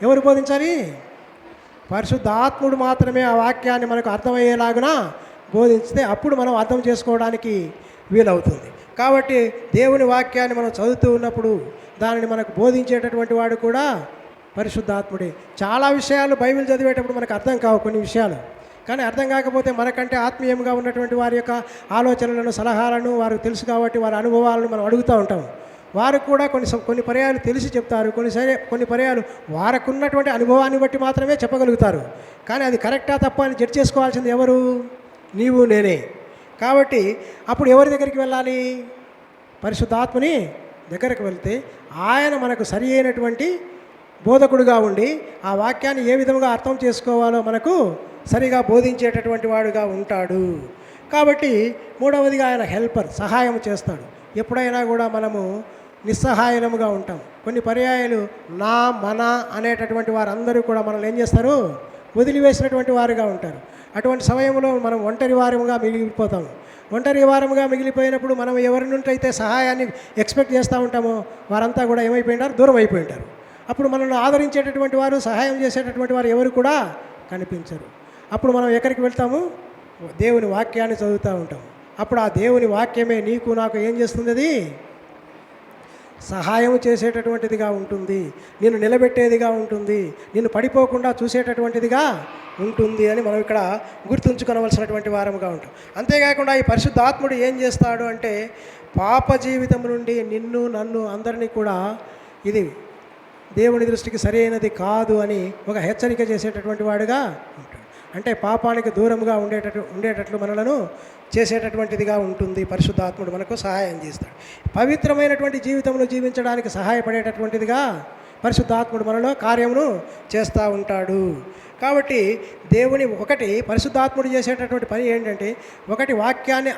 ఎవరు బోధించాలి? పరిశుద్ధాత్ముడు మాత్రమే ఆ వాక్యాన్ని మనకు అర్థమయ్యేలాగున బోధించితే అప్పుడు మనం అర్థం చేసుకోవడానికి వీలవుతుంది. కాబట్టి దేవుని వాక్యాన్ని మనం చదువుతూ ఉన్నప్పుడు దానిని మనకు బోధించేటటువంటి వాడు కూడా పరిశుద్ధాత్ముడే. చాలా విషయాలు బైబిల్ చదివేటప్పుడు మనకు అర్థం కావు కొన్ని విషయాలు. కానీ అర్థం కాకపోతే మనకంటే ఆత్మీయంగా ఉన్నటువంటి వారి యొక్క ఆలోచనలను, సలహాలను వారికి తెలుసు కాబట్టి వారి అనుభవాలను మనం అడుగుతూ ఉంటాం. వారు కూడా కొన్ని పర్యాలు తెలిసి చెప్తారు, కొన్ని పర్యాలు వారికి ఉన్నటువంటి అనుభవాన్ని బట్టి మాత్రమే చెప్పగలుగుతారు. కానీ అది కరెక్టా తప్ప అని జడ్జ్ చేసుకోవాల్సింది ఎవరు? నీవు, నేనే. కాబట్టి అప్పుడు ఎవరి దగ్గరికి వెళ్ళాలి? పరిశుద్ధాత్మని దగ్గరకు వెళ్తే ఆయన మనకు సరి అయినటువంటి బోధకుడుగా ఉండి ఆ వాక్యాన్ని ఏ విధంగా అర్థం చేసుకోవాలో మనకు సరిగా బోధించేటటువంటి వాడుగా ఉంటాడు. కాబట్టి మూడవదిగా ఆయన హెల్పర్, సహాయం చేస్తాడు. ఎప్పుడైనా కూడా మనము నిస్సహాయముగా ఉంటాం. కొన్ని పర్యాయాలు నా, మన అనేటటువంటి వారందరూ కూడా మనల్ని ఏం చేస్తారు? వదిలివేసినటువంటి వారుగా ఉంటారు. అటువంటి సమయంలో మనం ఒంటరి వారముగా మిగిలిపోతాము. ఒంటరి వారముగా మిగిలిపోయినప్పుడు మనం ఎవరి నుండి అయితే సహాయాన్ని ఎక్స్పెక్ట్ చేస్తూ ఉంటామో వారంతా కూడా ఏమైపోయింటారు? దూరం అయిపోయి ఉంటారు. అప్పుడు మనల్ని ఆదరించేటటువంటి వారు, సహాయం చేసేటటువంటి వారు ఎవరు కూడా కనిపించరు. అప్పుడు మనం ఎక్కడికి వెళ్తాము? దేవుని వాక్యాన్ని చదువుతూ ఉంటాం. అప్పుడు ఆ దేవుని వాక్యమే నీకు నాకు ఏం చేస్తుంది? అది సహాయం చేసేటటువంటిదిగా ఉంటుంది, నిన్ను నిలబెట్టేదిగా ఉంటుంది, నిన్ను పడిపోకుండా చూసేటటువంటిదిగా ఉంటుంది అని మనం ఇక్కడ గుర్తుంచుకోవలసినటువంటి వారముగా ఉంటాం. అంతేకాకుండా ఈ పరిశుద్ధాత్ముడు ఏం చేస్తాడు అంటే పాప జీవితం నుండి నిన్ను, నన్ను అందరినీ కూడా ఇది దేవుని దృష్టికి సరైనది కాదు అని ఒక హెచ్చరిక చేసేటటువంటి వాడుగా ఉంటాడు. అంటే పాపానికి దూరంగా ఉండేటట్లు మనలను చేసేటటువంటిదిగా ఉంటుంది. పరిశుద్ధాత్ముడు మనకు సహాయం చేస్తాడు. పవిత్రమైనటువంటి జీవితంలో జీవించడానికి సహాయపడేటటువంటిదిగా పరిశుద్ధాత్ముడు మనలో కార్యమును చేస్తూ ఉంటాడు. కాబట్టి పరిశుద్ధాత్ముడు చేసేటటువంటి పని ఏంటంటే, ఒకటి వాక్యాన్ని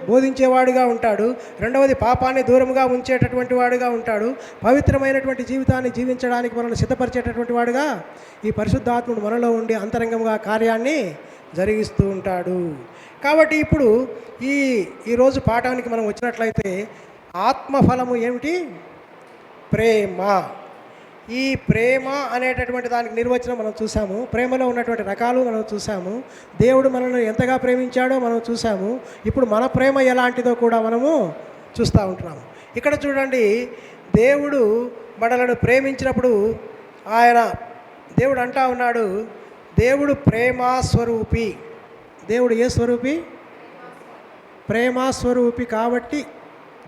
బోధించేవాడుగా ఉంటాడు, రెండవది పాపాన్ని దూరంగా ఉంచేటటువంటి వాడుగా ఉంటాడు, పవిత్రమైనటువంటి జీవితాన్ని జీవించడానికి మనల్ని సిద్ధపరిచేటటువంటి వాడుగా ఈ పరిశుద్ధాత్ముడు మనలో ఉండి అంతరంగంగా కార్యాన్ని జరిగిస్తూ ఉంటాడు. కాబట్టి ఇప్పుడు ఈరోజు పాఠానికి మనం వచ్చినట్లయితే ఆత్మఫలము ఏమిటి? ప్రేమ. ఈ ప్రేమ అనేటటువంటి దానికి నిర్వచనం మనం చూసాము. ప్రేమలో ఉన్నటువంటి రకాలు మనం చూసాము. దేవుడు మనల్ని ఎంతగా ప్రేమించాడో మనం చూసాము. ఇప్పుడు మన ప్రేమ ఎలాంటిదో కూడా మనము చూస్తూ ఉంటున్నాము. ఇక్కడ చూడండి, దేవుడు మనలను ప్రేమించినప్పుడు దేవుడు అంటా ఉన్నాడు, దేవుడు ప్రేమాస్వరూపి. దేవుడు ఏ స్వరూపి? ప్రేమాస్వరూపి. కాబట్టి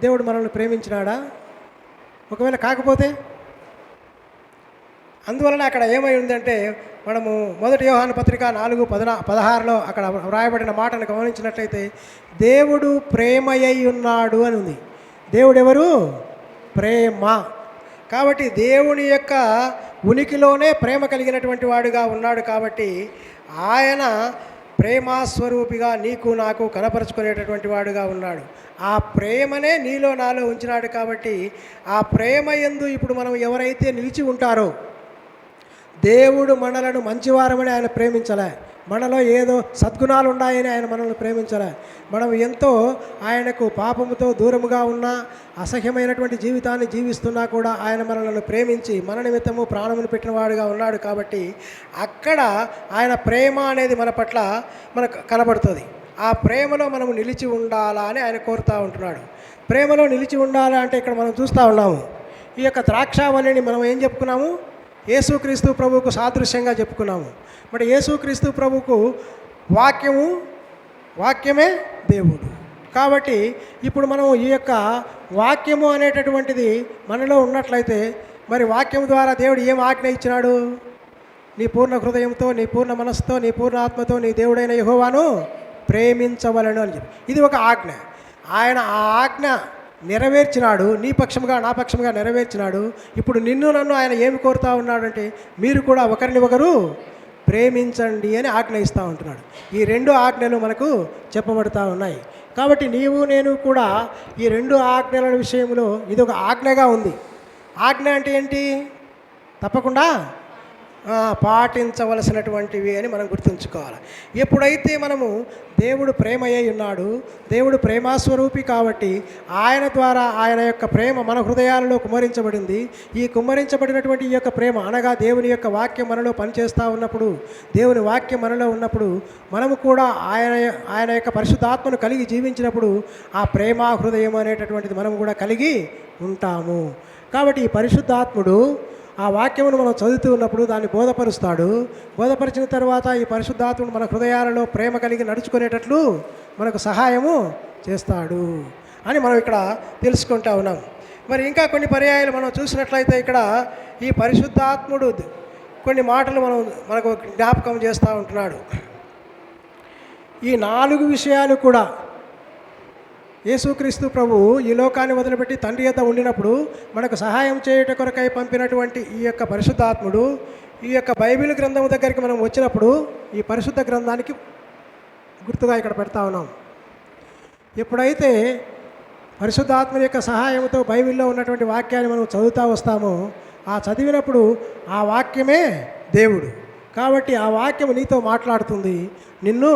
దేవుడు మనల్ని ప్రేమించినాడా? ఒకవేళ కాకపోతే? అందువలన అక్కడ ఏమై ఉందంటే, మనము 1 యోహాను పత్రిక 4:16లో అక్కడ వ్రాయబడిన మాటను గమనించినట్లయితే దేవుడు ప్రేమయ్య ఉన్నాడు అని ఉంది. దేవుడు ఎవరు? ప్రేమ. కాబట్టి దేవుని యొక్క ఉనికిలోనే ప్రేమ కలిగినటువంటి వాడుగా ఉన్నాడు. కాబట్టి ఆయన ప్రేమాస్వరూపిగా నీకు నాకు కనపరుచుకునేటటువంటి వాడుగా ఉన్నాడు. ఆ ప్రేమనే నీలో నాలో ఉంచినాడు. కాబట్టి ఆ ప్రేమ యందు ఇప్పుడు మనం ఎవరైతే నిలిచి ఉంటారో, దేవుడు మనలను మంచివారమని ఆయన ప్రేమించలే, మనలో ఏదో సద్గుణాలు ఉన్నాయని ఆయన మనల్ని ప్రేమించలే. మనం ఎంతో ఆయనకు పాపముతో దూరముగా ఉన్నా, అసహ్యమైనటువంటి జీవితాన్ని జీవిస్తున్నా కూడా ఆయన మనల్ని ప్రేమించి మన నిమిత్తము ప్రాణమును పెట్టిన వాడుగా ఉన్నాడు. కాబట్టి అక్కడ ఆయన ప్రేమ అనేది మన పట్ల మనకు కనబడుతుంది. ఆ ప్రేమలో మనము నిలిచి ఉండాలా అని ఆయన కోరుతూ ఉంటున్నాడు. ప్రేమలో నిలిచి ఉండాలా అంటే ఇక్కడ మనం చూస్తూ ఉన్నాము, ఈ యొక్క ద్రాక్షావళిని మనం ఏం చెప్పుకున్నాము? యేసుక్రీస్తు ప్రభువుకు సాదృశ్యంగా చెప్పుకున్నాము. మరి యేసుక్రీస్తు ప్రభువుకు వాక్యమే దేవుడు. కాబట్టి ఇప్పుడు మనం ఈ యొక్క వాక్యము అనేటటువంటిది మనలో ఉన్నట్లయితే, మరి వాక్యం ద్వారా దేవుడు ఏం ఆజ్ఞ ఇచ్చినాడు? నీ పూర్ణ హృదయంతో, నీ పూర్ణ మనస్సుతో, నీ పూర్ణ ఆత్మతో నీ దేవుడైన యెహోవాను ప్రేమించవలను అని చెప్పి ఇది ఒక ఆజ్ఞ. ఆయన ఆ ఆజ్ఞ నెరవేర్చినాడు, నీ పక్షంగా నా పక్షంగా నెరవేర్చినాడు. ఇప్పుడు నిన్ను నన్ను ఆయన ఏమి కోరుతూ ఉన్నాడంటే, మీరు కూడా ఒకరిని ఒకరు ప్రేమించండి అని ఆజ్ఞ ఇస్తూ ఉంటున్నాడు. ఈ 2 ఆజ్ఞలు మనకు చెప్పబడుతూ ఉన్నాయి. కాబట్టి నీవు నేను కూడా ఈ 2 ఆజ్ఞల విషయంలో ఇది ఒక ఆజ్ఞగా ఉంది. ఆజ్ఞ అంటే ఏంటి? తప్పకుండా పాటించవలసినటువంటివి అని మనం గుర్తుంచుకోవాలి. ఎప్పుడైతే మనము దేవుడు ప్రేమ అయి ఉన్నాడు, దేవుడు ప్రేమాస్వరూపి కాబట్టి ఆయన ద్వారా ఆయన యొక్క ప్రేమ మన హృదయాలలో కుమ్మరించబడింది. ఈ కుమ్మరించబడినటువంటి ఈ యొక్క ప్రేమ అనగా దేవుని యొక్క వాక్యం మనలో పనిచేస్తూ ఉన్నప్పుడు, దేవుని వాక్యం మనలో ఉన్నప్పుడు మనము కూడా ఆయన యొక్క పరిశుద్ధాత్మను కలిగి జీవించినప్పుడు ఆ ప్రేమ హృదయం అనేటటువంటిది మనం కూడా కలిగి ఉంటాము. కాబట్టి ఈ పరిశుద్ధాత్ముడు ఆ వాక్యమును మనం చదువుతూ ఉన్నప్పుడు దాన్ని బోధపరుస్తాడు. బోధపరిచిన తర్వాత ఈ పరిశుద్ధాత్ముడు మన హృదయాలలో ప్రేమ కలిగి నడుచుకునేటట్లు మనకు సహాయము చేస్తాడు అని మనం ఇక్కడ తెలుసుకుంటా ఉన్నాం. మరి ఇంకా కొన్ని పర్యాయాలు మనం చూసినట్లయితే ఇక్కడ ఈ పరిశుద్ధాత్ముడు కొన్ని మాటలు మనకు జ్ఞాపకం చేస్తూ ఉంటున్నాడు. ఈ 4 విషయాలు కూడా యేసుక్రీస్తు ప్రభు ఈ లోకాన్ని వదిలిపెట్టి తండ్రి యొద్ద ఉండినప్పుడు మనకు సహాయం చేయుట కొరకై పంపినటువంటి ఈ యొక్క పరిశుద్ధాత్ముడు ఈ యొక్క బైబిల్ గ్రంథం దగ్గరికి మనం వచ్చినప్పుడు ఈ పరిశుద్ధ గ్రంథానికి గుర్తుగా ఇక్కడ పెడతా ఉన్నాం. ఎప్పుడైతే పరిశుద్ధాత్మ యొక్క సహాయంతో బైబిల్లో ఉన్నటువంటి వాక్యాన్ని మనం చదువుతూ వస్తామో ఆ చదివినప్పుడు ఆ వాక్యమే దేవుడు. కాబట్టి ఆ వాక్యము నీతో మాట్లాడుతుంది, నిన్ను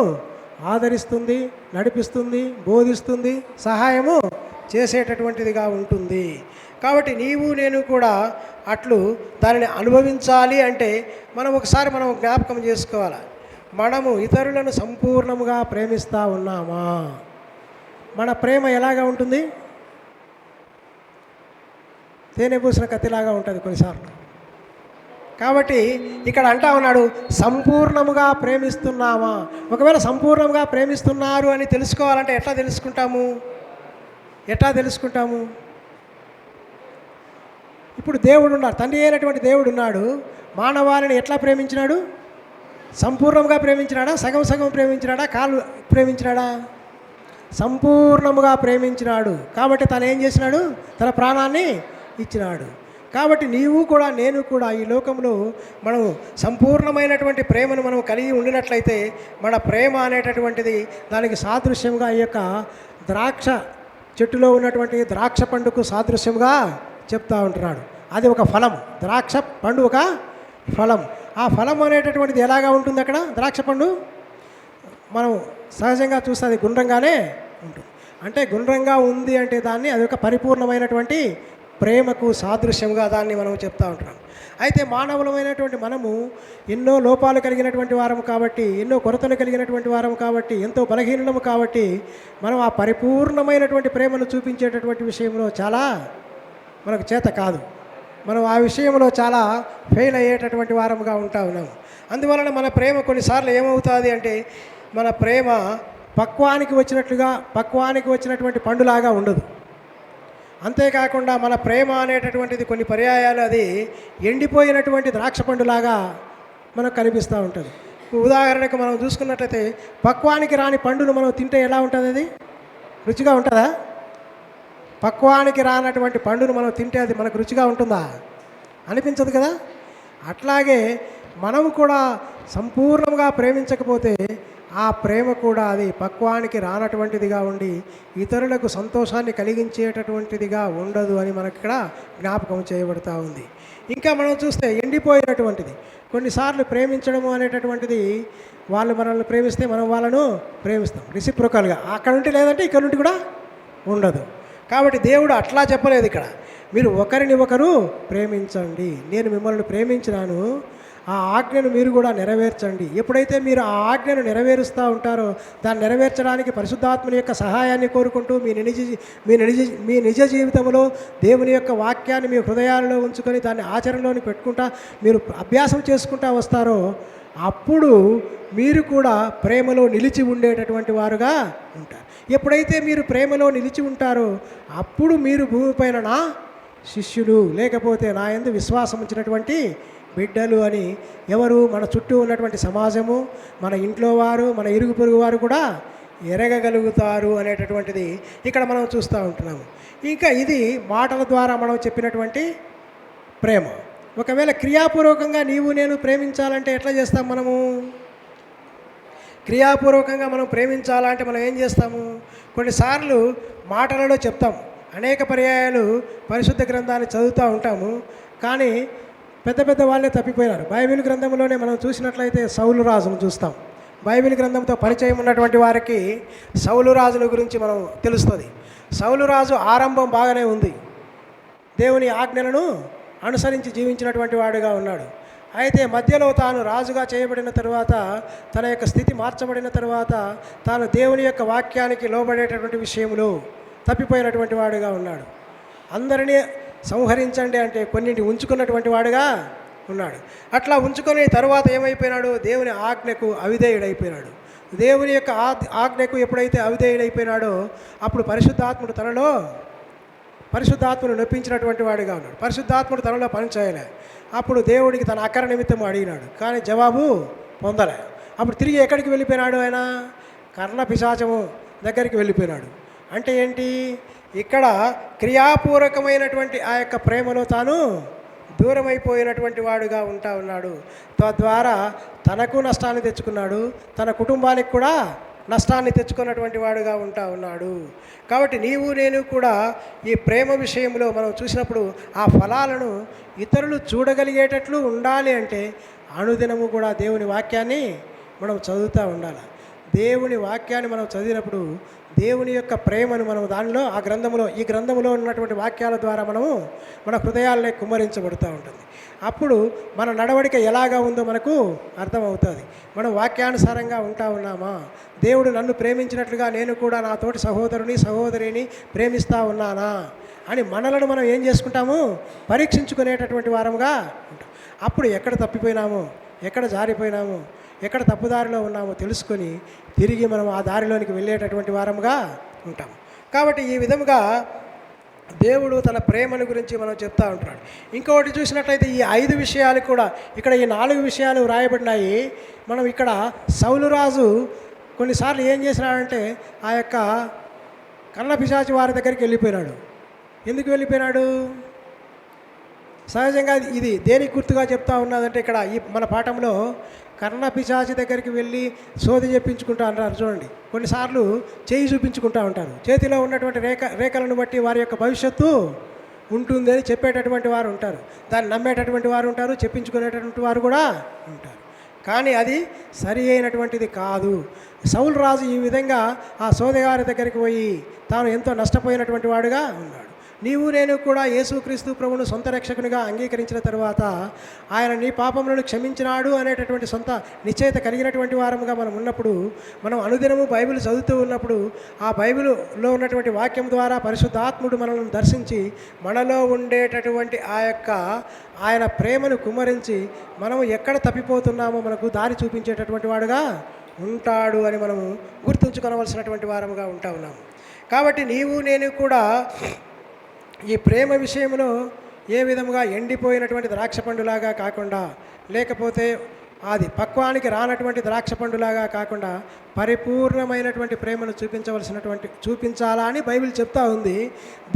ఆదరిస్తుంది, నడిపిస్తుంది, బోధిస్తుంది, సహాయము చేసేటటువంటిదిగా ఉంటుంది. కాబట్టి నీవు నేను కూడా అట్లు దానిని అనుభవించాలి అంటే మనం ఒకసారి జ్ఞాపకం చేసుకోవాలి. మనము ఇతరులను సంపూర్ణముగా ప్రేమిస్తూ ఉన్నామా? మన ప్రేమ ఎలాగా ఉంటుంది? తేనె పూసిన కత్తిలాగా ఉంటుంది కొన్నిసార్లు. కాబట్టి ఇక్కడ అంటా ఉన్నాడు సంపూర్ణముగా ప్రేమిస్తున్నామా? ఒకవేళ సంపూర్ణంగా ప్రేమిస్తున్నారు అని తెలుసుకోవాలంటే ఎట్లా తెలుసుకుంటాము? ఇప్పుడు దేవుడు ఉన్నాడు, తండ్రి అయినటువంటి దేవుడు ఉన్నాడు. మానవాళిని ఎట్లా ప్రేమించినాడు? సంపూర్ణంగా ప్రేమించినాడా? సగం సగం ప్రేమించినాడా? కాలు ప్రేమించినాడా? సంపూర్ణముగా ప్రేమించినాడు. కాబట్టి తను ఏం చేసినాడు? తన ప్రాణాన్ని ఇచ్చినాడు. కాబట్టి నీవు కూడా నేను కూడా ఈ లోకంలో మనం సంపూర్ణమైనటువంటి ప్రేమను మనం కలిగి ఉండినట్లయితే మన ప్రేమ అనేటటువంటిది దానికి సాదృశ్యంగా ఈ యొక్క ద్రాక్ష చెట్టులో ఉన్నటువంటి ద్రాక్ష పండుకు సాదృశ్యంగా చెప్తా ఉంటున్నాడు. అది ఒక ఫలం, ద్రాక్ష పండు ఒక ఫలం. ఆ ఫలం అనేటటువంటిది ఎలాగా ఉంటుంది? అక్కడ ద్రాక్ష పండు మనం సహజంగా చూస్తే అది గుండ్రంగానే ఉంటుంది. అంటే గుండ్రంగా ఉంది అంటే దాన్ని అది ఒక పరిపూర్ణమైనటువంటి ప్రేమకు సాదృశ్యంగా దాన్ని మనం చెప్తూ ఉంటున్నాం. అయితే మానవులమైనటువంటి మనము ఎన్నో లోపాలు కలిగినటువంటి వారము కాబట్టి, ఎన్నో కొరతలు కలిగినటువంటి వారము కాబట్టి, ఎంతో బలహీనము కాబట్టి మనం ఆ పరిపూర్ణమైనటువంటి ప్రేమను చూపించేటటువంటి విషయంలో చాలా మనకు చేత కాదు. మనం ఆ విషయంలో చాలా ఫెయిల్ అయ్యేటటువంటి వారముగా ఉంటా ఉన్నాము. అందువలన మన ప్రేమ కొన్నిసార్లు ఏమవుతుంది అంటే మన ప్రేమ పక్వానికి వచ్చినటువంటి పండులాగా ఉండదు. అంతేకాకుండా మన ప్రేమ అనేటటువంటిది కొన్ని పర్యాయాలు అది ఎండిపోయినటువంటి ద్రాక్ష పండులాగా మనకు కనిపిస్తూ ఉంటుంది. ఉదాహరణకు మనం చూసుకున్నట్లయితే పక్వానికి రాని పండును మనం తింటే ఎలా ఉంటుంది? అది రుచిగా ఉంటుందా? పక్వానికి రానటువంటి పండును మనం తింటే అది మనకు రుచిగా ఉంటుందా? అనిపించదు కదా. అట్లాగే మనం కూడా సంపూర్ణంగా ప్రేమించకపోతే ఆ ప్రేమ కూడా అది పక్వానికి రానటువంటిదిగా ఉండి ఇతరులకు సంతోషాన్ని కలిగించేటటువంటిదిగా ఉండదు అని మనకి ఇక్కడ జ్ఞాపకం చేయబడుతూ ఉంది. ఇంకా మనం చూస్తే ఎండిపోయినటువంటిది కొన్నిసార్లు ప్రేమించడము అనేటటువంటిది వాళ్ళు మనల్ని ప్రేమిస్తే మనం వాళ్ళను ప్రేమిస్తాం రెసిప్రోకల్గా. అక్కడ ఉంటే లేదంటే ఇక్కడ నుండి కూడా ఉండదు. కాబట్టి దేవుడు అట్లా చెప్పలేదు. ఇక్కడ మీరు ఒకరిని ఒకరు ప్రేమించండి, నేను మిమ్మల్ని ప్రేమించినాను, ఆ ఆజ్ఞను మీరు కూడా నెరవేర్చండి. ఎప్పుడైతే మీరు ఆ ఆజ్ఞను నెరవేరుస్తూ ఉంటారో దాన్ని నెరవేర్చడానికి పరిశుద్ధాత్మని యొక్క సహాయాన్ని కోరుకుంటూ మీ నిజ జీవితంలో దేవుని యొక్క వాక్యాన్ని మీ హృదయాలలో ఉంచుకొని దాన్ని ఆచరణలోని పెట్టుకుంటా మీరు అభ్యాసం చేసుకుంటూ వస్తారో అప్పుడు మీరు కూడా ప్రేమలో నిలిచి ఉండేటటువంటి వారుగా ఉంటారు. ఎప్పుడైతే మీరు ప్రేమలో నిలిచి ఉంటారో అప్పుడు మీరు భూమిపైన నా శిష్యులు, లేకపోతే నా యందు విశ్వాసం ఉంచినటువంటి బిడ్డలు అని ఎవరు మన చుట్టూ ఉన్నటువంటి సమాజము, మన ఇంట్లో వారు, మన ఇరుగు పొరుగు వారు కూడా ఎరగగలుగుతారు అనేటటువంటిది ఇక్కడ మనం చూస్తూ ఉంటున్నాము. ఇంకా ఇది మాటల ద్వారా మనం చెప్పినటువంటి ప్రేమ. ఒకవేళ క్రియాపూర్వకంగా నీవు నేను ప్రేమించాలంటే ఎట్లా చేస్తాం? మనము క్రియాపూర్వకంగా మనం ప్రేమించాలంటే మనం ఏం చేస్తాము? కొన్నిసార్లు మాటలలో చెప్తాం, అనేక పర్యాయాలు పరిశుద్ధ గ్రంథాన్ని చదువుతూ ఉంటాము, కానీ పెద్ద పెద్ద వాళ్ళే తప్పిపోయినారు. బైబిల్ గ్రంథంలోనే మనం చూసినట్లయితే సౌలు రాజును చూస్తాం. బైబిల్ గ్రంథంతో పరిచయం ఉన్నటువంటి వారికి సౌలు రాజుల గురించి మనం తెలుస్తుంది. సౌలు రాజు ఆరంభం బాగానే ఉంది, దేవుని ఆజ్ఞలను అనుసరించి జీవించినటువంటి వాడుగా ఉన్నాడు. అయితే మధ్యలో తాను రాజుగా చేయబడిన తరువాత, తన యొక్క స్థితి మార్చబడిన తరువాత, తాను దేవుని యొక్క వాక్యానికి లోబడేటటువంటి విషయంలో తప్పిపోయినటువంటి వాడుగా ఉన్నాడు. అందరినీ సంహరించండి అంటే కొన్నింటి ఉంచుకున్నటువంటి వాడుగా ఉన్నాడు. అట్లా ఉంచుకొని తరువాత ఏమైపోయినాడు? దేవుని ఆజ్ఞకు అవిధేయుడైపోయినాడు. దేవుని యొక్క ఆజ్ఞకు ఎప్పుడైతే అవిధేయుడైపోయినాడో అప్పుడు పరిశుద్ధాత్మను నొప్పించినటువంటి వాడిగా ఉన్నాడు. పరిశుద్ధాత్ముడు తనలో పని చేయలే. అప్పుడు దేవుడికి తన అక్కర నిమిత్తం అడిగినాడు, కానీ జవాబు పొందలే. అప్పుడు తిరిగి ఎక్కడికి వెళ్ళిపోయినాడు? ఆయన కర్ణ పిశాచము దగ్గరికి వెళ్ళిపోయినాడు. అంటే ఏంటి? ఇక్కడ క్రియాపూర్వకమైనటువంటి ఆ యొక్క ప్రేమలో తాను దూరమైపోయినటువంటి వాడుగా ఉంటా ఉన్నాడు. తద్వారా తనకు నష్టాన్ని తెచ్చుకున్నాడు, తన కుటుంబానికి కూడా నష్టాన్ని తెచ్చుకున్నటువంటి వాడుగా ఉంటా ఉన్నాడు. కాబట్టి నీవు నేను కూడా ఈ ప్రేమ విషయంలో మనం చూసినప్పుడు ఆ ఫలాలను ఇతరులు చూడగలిగేటట్లు ఉండాలి అంటే అనుదినము కూడా దేవుని వాక్యాన్ని మనం చదువుతూ ఉండాలి. దేవుని వాక్యాన్ని మనం చదివినప్పుడు దేవుని యొక్క ప్రేమను మనం దానిలో ఈ గ్రంథంలో ఉన్నటువంటి వాక్యాల ద్వారా మనము మన హృదయాలనే కుమ్మరించబడుతూ ఉంటుంది. అప్పుడు మన నడవడిక ఎలాగా ఉందో మనకు అర్థమవుతుంది. మనం వాక్యానుసారంగా ఉంటా ఉన్నామా? దేవుడు నన్ను ప్రేమించినట్లుగా నేను కూడా నా తోటి సహోదరిని ప్రేమిస్తూ ఉన్నానా అని మనలను మనం ఏం చేసుకుంటాము? పరీక్షించుకునేటటువంటి వారముగా ఉంటాం. అప్పుడు ఎక్కడ తప్పిపోయినామో, ఎక్కడ జారిపోయినామో, ఎక్కడ తప్పుదారిలో ఉన్నామో తెలుసుకొని తిరిగి మనం ఆ దారిలోనికి వెళ్ళేటటువంటి వారముగా ఉంటాము. కాబట్టి ఈ విధముగా దేవుడు తన ప్రేమను గురించి మనం చెప్తూ ఉంటున్నాడు. ఇంకొకటి చూసినట్లయితే ఈ 5 విషయాలు కూడా, ఇక్కడ ఈ 4 విషయాలు వ్రాయబడినాయి. మనం ఇక్కడ సౌలు రాజు కొన్నిసార్లు ఏం చేసినాడంటే ఆ యొక్క కన్న పిశాచి వారి దగ్గరికి వెళ్ళిపోయినాడు. ఎందుకు వెళ్ళిపోయినాడు? సహజంగా ఇది దేనికి గుర్తుగా చెప్తా ఉన్నదంటే ఇక్కడ ఈ మన పాఠంలో కర్ణ పిశాచి దగ్గరికి వెళ్ళి సోది చెప్పించుకుంటా అంటారు. చూడండి, కొన్నిసార్లు చేయి చూపించుకుంటూ ఉంటారు. చేతిలో ఉన్నటువంటి రేఖలను బట్టి వారి యొక్క భవిష్యత్తు ఉంటుంది అని చెప్పేటటువంటి వారు ఉంటారు, దాన్ని నమ్మేటటువంటి వారు ఉంటారు, చెప్పించుకునేటటువంటి వారు కూడా ఉంటారు. కానీ అది సరి అయినటువంటిది కాదు. సౌలు రాజు ఈ విధంగా ఆ సోదగారి దగ్గరికి పోయి తాను ఎంతో నష్టపోయినటువంటి వాడుగా ఉన్నాడు. నీవు నేను కూడా యేసుక్రీస్తు ప్రభువును సొంత రక్షకునిగా అంగీకరించిన తర్వాత ఆయన నీ పాపములను క్షమించినాడు అనేటటువంటి సొంత నిశ్చయిత కలిగినటువంటి వారముగా మనం ఉన్నప్పుడు, మనం అనుదినము బైబిల్ చదువుతూ ఉన్నప్పుడు ఆ బైబిల్లో ఉన్నటువంటి వాక్యం ద్వారా పరిశుద్ధాత్ముడు మనల్ని దర్శించి మనలో ఉండేటటువంటి ఆయన ప్రేమను కుమ్మరించి మనము ఎక్కడ తప్పిపోతున్నామో మనకు దారి చూపించేటటువంటి వాడుగా ఉంటాడు అని మనము గుర్తుంచుకోవలసినటువంటి వారముగా ఉంటా ఉన్నాము. కాబట్టి నీవు నేను కూడా ఈ ప్రేమ విషయంలో ఏ విధముగా ఎండిపోయినటువంటి ద్రాక్ష పండులాగా కాకుండా, లేకపోతే అది పక్వానికి రానటువంటి ద్రాక్ష పండులాగా కాకుండా పరిపూర్ణమైనటువంటి ప్రేమను చూపించాలా అని బైబిల్ చెప్తా ఉంది.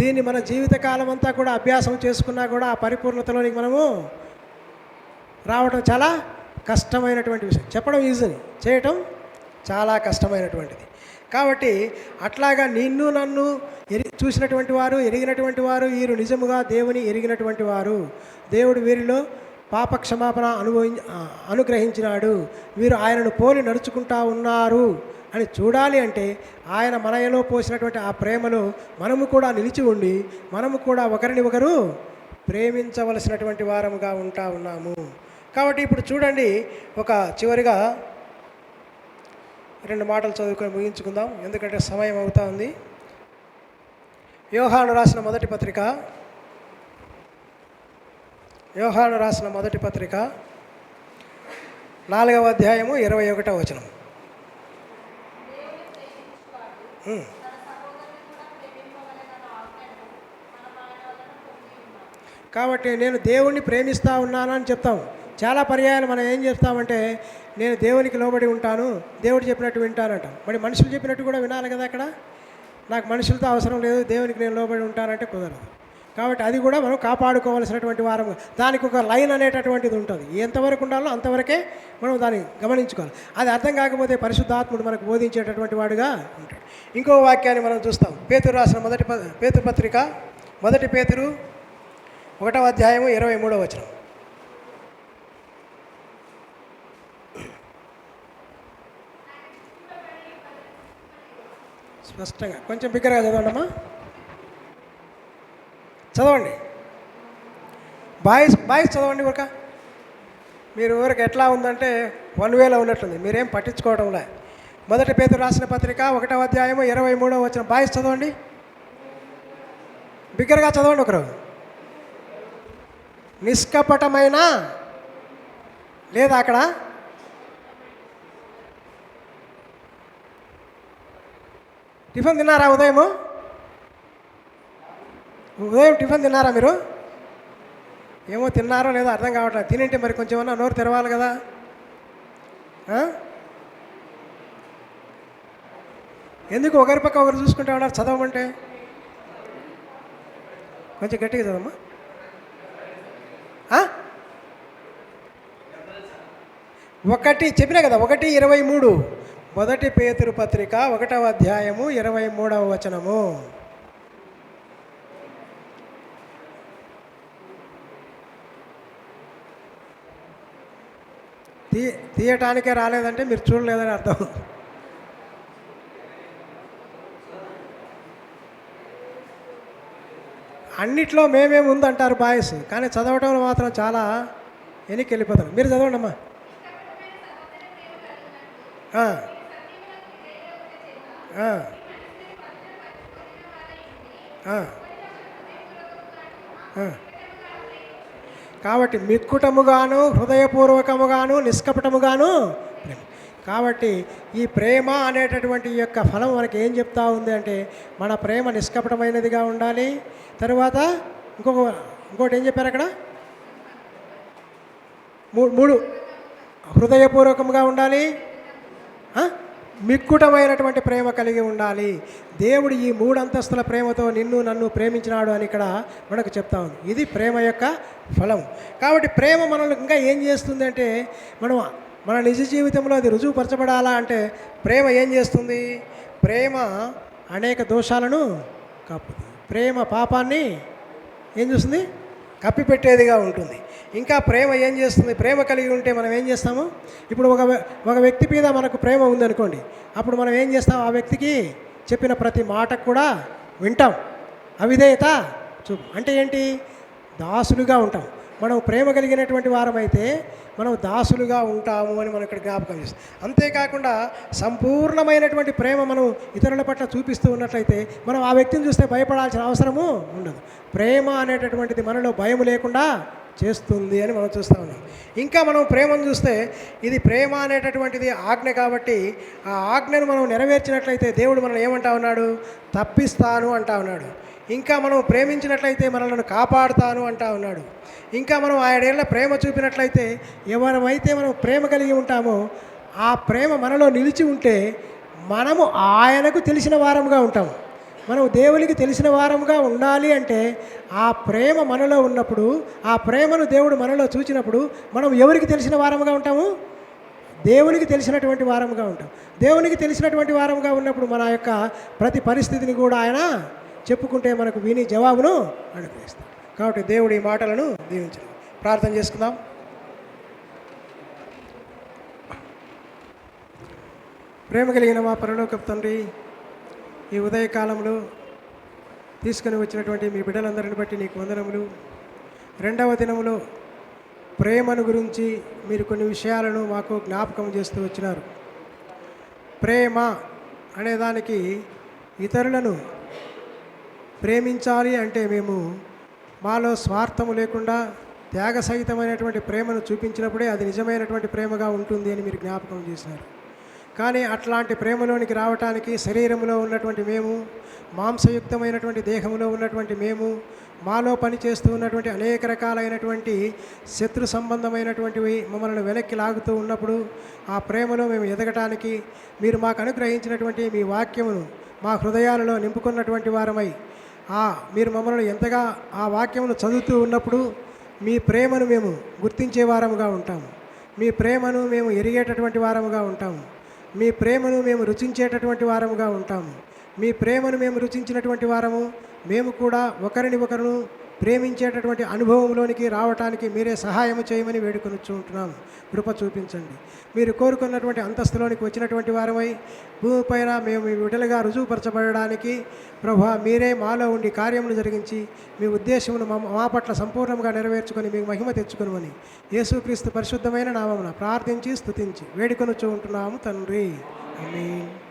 దీన్ని మన జీవితకాలం అంతా కూడా అభ్యాసం చేసుకున్నా కూడా ఆ పరిపూర్ణతలోనికి మనము రావడం చాలా కష్టమైనటువంటి విషయం. చెప్పడం ఈజీ, చేయటం చాలా కష్టమైనటువంటిది. కాబట్టి అట్లాగా నిన్ను నన్ను చూసినటువంటి వారు, ఎరిగినటువంటి వారు వీరు నిజముగా దేవుని ఎరిగినటువంటి వారు. దేవుడు వీరిలో పాప క్షమాపణ అనుగ్రహించినాడు, వీరు ఆయనను పోలి నడుచుకుంటా ఉన్నారు అని చూడాలి అంటే ఆయన మనలో పోసినటువంటి ఆ ప్రేమలో మనము కూడా నిలిచి ఉండి మనము కూడా ఒకరిని ఒకరు ప్రేమించవలసినటువంటి వారముగా ఉంటా ఉన్నాము. కాబట్టి ఇప్పుడు చూడండి, ఒక చివరిగా 2 మాటలు చదువుకొని ముగించుకుందాం, ఎందుకంటే సమయం అవుతా ఉంది. యోహాను రాసిన మొదటి పత్రిక 4వ అధ్యాయము 21వ వచనం. కాబట్టి నేను దేవుణ్ణి ప్రేమిస్తూ ఉన్నాను అని చెప్తాం. చాలా పర్యాయాలు మనం ఏం చేస్తామంటే నేను దేవునికి లోబడి ఉంటాను, దేవుడు చెప్పినట్టు వింటానంటాం. మరి మనుషులు చెప్పినట్టు కూడా వినాలి కదా. అక్కడ నాకు మనుషులతో అవసరం లేదు, దేవునికి నేను లోబడి ఉంటానంటే కుదరదు. కాబట్టి అది కూడా మనం కాపాడుకోవాల్సినటువంటి వారం. దానికి ఒక లైన్ అనేటటువంటిది ఉంటుంది. ఎంతవరకు ఉండాలో అంతవరకే మనం దాన్ని గమనించుకోవాలి. అది అర్థం కాకపోతే పరిశుద్ధాత్ముడు మనకు బోధించేటటువంటి వాడుగా ఉంటాడు. ఇంకో వాక్యాన్ని మనం చూస్తాం. పేతురు రాసిన పేతురు పత్రిక 1 పేతురు 1వ అధ్యాయము 23వ వచనం. స్పష్టంగా కొంచెం బిగ్గరగా చదవండి అమ్మా. చదవండి, బాయ్స్ చదవండి. మీరు ఊరికి ఎట్లా ఉందంటే 1 వేలో ఉన్నట్లుంది, మీరేం పట్టించుకోవడంలే. 1 పేతురు రాసిన పత్రిక 1వ అధ్యాయము 23వ వచనం. బాయ్స్ చదవండి, బిగ్గరగా చదవండి ఒకరు. నిష్కపటమైన లేదా అక్కడ టిఫిన్ తిన్నారా? ఉదయం టిఫిన్ తిన్నారా మీరు? ఏమో తిన్నారో లేదో అర్థం కావట్లేదు. తినంటే మరి కొంచెం ఏమన్నా నోరు తెరవాలి కదా. ఎందుకు ఒకరి పక్క ఒకరు చూసుకుంటా ఉన్నారు? చదవమంటే కొంచెం గట్టిగా చదవమ్మా. ఒకటి చెప్పినా కదా, 1:23. 1 పేతురు పత్రిక 1వ అధ్యాయము 23వ వచనము. తీయటానికే రాలేదంటే మీరు చూడలేదని అర్థం. అన్నిట్లో మేమే ముందంటారు బాయ్స్, కానీ చదవటంలో మాత్రం చాలా వెనక్కి వెళ్ళిపోతారు. మీరు చదవండి అమ్మా. కాబట్టి మిక్కుటముగాను హృదయపూర్వకముగాను నిష్కపటముగాను. కాబట్టి ఈ ప్రేమ అనేటటువంటి యొక్క ఫలం మనకి ఏం చెప్తా ఉంది అంటే, మన ప్రేమ నిష్కపటమైనదిగా ఉండాలి. తరువాత ఇంకోటి ఏం చెప్పారు అక్కడ? 3 హృదయపూర్వకంగా ఉండాలి, మిక్కుటమైనటువంటి ప్రేమ కలిగి ఉండాలి. దేవుడు ఈ 3 అంతస్తుల ప్రేమతో నిన్ను నన్ను ప్రేమించినాడు అని ఇక్కడ మనకు చెప్తా ఉంది. ఇది ప్రేమ యొక్క ఫలం. కాబట్టి ప్రేమ మనల్ని ఇంకా ఏం చేస్తుంది అంటే, మన నిజ జీవితంలో అది రుజువుపరచబడాలా అంటే ప్రేమ ఏం చేస్తుంది? ప్రేమ అనేక దోషాలను కప్పుతుంది. ప్రేమ పాపాన్ని ఏం చేస్తుంది? కప్పిపెట్టేదిగా ఉంటుంది. ఇంకా ప్రేమ ఏం చేస్తుంది? ప్రేమ కలిగి ఉంటే మనం ఏం చేస్తాము? ఇప్పుడు ఒక వ్యక్తి మీద మనకు ప్రేమ ఉందనుకోండి, అప్పుడు మనం ఏం చేస్తాం? ఆ వ్యక్తికి చెప్పిన ప్రతి మాటకు కూడా వింటాం. అవిధేయత అంటే ఏంటి? దాసులుగా ఉంటాం. మనం ప్రేమ కలిగినటువంటి వారమైతే మనం దాసులుగా ఉంటాము అని మనం ఇక్కడ జ్ఞాపకం చేస్తాం. అంతేకాకుండా సంపూర్ణమైనటువంటి ప్రేమ మనం ఇతరుల పట్ల చూపిస్తూ ఉన్నట్లయితే మనం ఆ వ్యక్తిని చూస్తే భయపడాల్సిన అవసరము ఉండదు. ప్రేమ అనేటటువంటిది మనలో భయం లేకుండా చేస్తుంది అని మనం చూస్తూ ఉన్నాం. ఇంకా మనం ప్రేమను చూస్తే, ఇది ప్రేమ అనేటటువంటిది ఆజ్ఞ కాబట్టి ఆ ఆజ్ఞను మనం నెరవేర్చినట్లయితే దేవుడు మనల్ని ఏమంటా ఉన్నాడు? తప్పిస్తాను అంటా ఉన్నాడు. ఇంకా మనం ప్రేమించినట్లయితే మనల్ని కాపాడుతాను అంటా ఉన్నాడు. ఇంకా మనం ఆయనేళ్ళ ప్రేమ చూపినట్లయితే, ఎవరైతే మనం ప్రేమ కలిగి ఉంటామో ఆ ప్రేమ మనలో నిలిచి ఉంటే మనము ఆయనకు తెలిసిన వారముగా ఉంటాము. మనం దేవునికి తెలిసిన వారముగా ఉండాలి అంటే ఆ ప్రేమ మనలో ఉన్నప్పుడు, ఆ ప్రేమను దేవుడు మనలో చూచినప్పుడు మనం ఎవరికి తెలిసిన వారముగా ఉంటాము? దేవునికి తెలిసినటువంటి వారముగా ఉంటాం. దేవునికి తెలిసినటువంటి వారముగా ఉన్నప్పుడు మన యొక్క ప్రతి పరిస్థితిని కూడా ఆయన చెప్పుకుంటే మనకు విని జవాబును అనుగ్రహిస్తాం. కాబట్టి దేవుడి ఈ మాటలను దీవించండి. ప్రార్థన చేసుకుందాం. ప్రేమ కలిగిన మా పరలోకపు తండ్రి, ఈ ఉదయకాలంలో తీసుకొని వచ్చినటువంటి మీ బిడ్డలందరిని బట్టి నీకు వందనములు. 2వ దినములో ప్రేమను గురించి మీరు కొన్ని విషయాలను మాకు జ్ఞాపకం చేస్తూ వచ్చినారు. ప్రేమ అనేదానికి ఇతరులను ప్రేమించాలి అంటే మేము మాలో స్వార్థము లేకుండా త్యాగసహితమైనటువంటి ప్రేమను చూపించినప్పుడే అది నిజమైనటువంటి ప్రేమగా ఉంటుంది అని మీరు జ్ఞాపకం చేశారు. కానీ అట్లాంటి ప్రేమలోనికి రావటానికి శరీరంలో ఉన్నటువంటి మేము, మాంసయుక్తమైనటువంటి దేహంలో ఉన్నటువంటి మేము, మాలో పనిచేస్తూ ఉన్నటువంటి అనేక రకాలైనటువంటి శత్రు సంబంధమైనటువంటివి మమ్మల్ని వెనక్కి లాగుతూ ఉన్నప్పుడు ఆ ప్రేమలో మేము ఎదగటానికి మీరు మాకు అనుగ్రహించినటువంటి మీ వాక్యమును మా హృదయాలలో నింపుకున్నటువంటి వారమై మీరు మమ్మల్ని ఎంతగా ఆ వాక్యమును చదువుతూ ఉన్నప్పుడు మీ ప్రేమను మేము గుర్తించే వారముగా ఉంటాము. మీ ప్రేమను మేము ఎరిగేటటువంటి వారముగా ఉంటాము. మీ ప్రేమను మేము రుచించేటటువంటి వారముగా ఉంటాము. మీ ప్రేమను మేము రుచించినటువంటి వారము మేము కూడా ఒకరిని ఒకరు ప్రేమించేటటువంటి అనుభవంలోనికి రావటానికి మీరే సహాయం చేయమని వేడుకొనిచ్చు ఉంటున్నాము. కృప చూపించండి. మీరు కోరుకున్నటువంటి అంతస్తులోనికి వచ్చినటువంటి వారమై భూమిపైన మేము మీ విడుదలగా రుజువుపరచబడడానికి ప్రభువా మీరే మాలో ఉండి కార్యములు జరిగించి మీ ఉద్దేశమును మా పట్ల సంపూర్ణంగా నెరవేర్చుకొని మీకు మహిమ తెచ్చుకొనుమని యేసుక్రీస్తు పరిశుద్ధమైన నామమున ప్రార్థించి స్తుతించి వేడుకొనిచ్చు ఉంటున్నాము తండ్రి. ఆమేన్.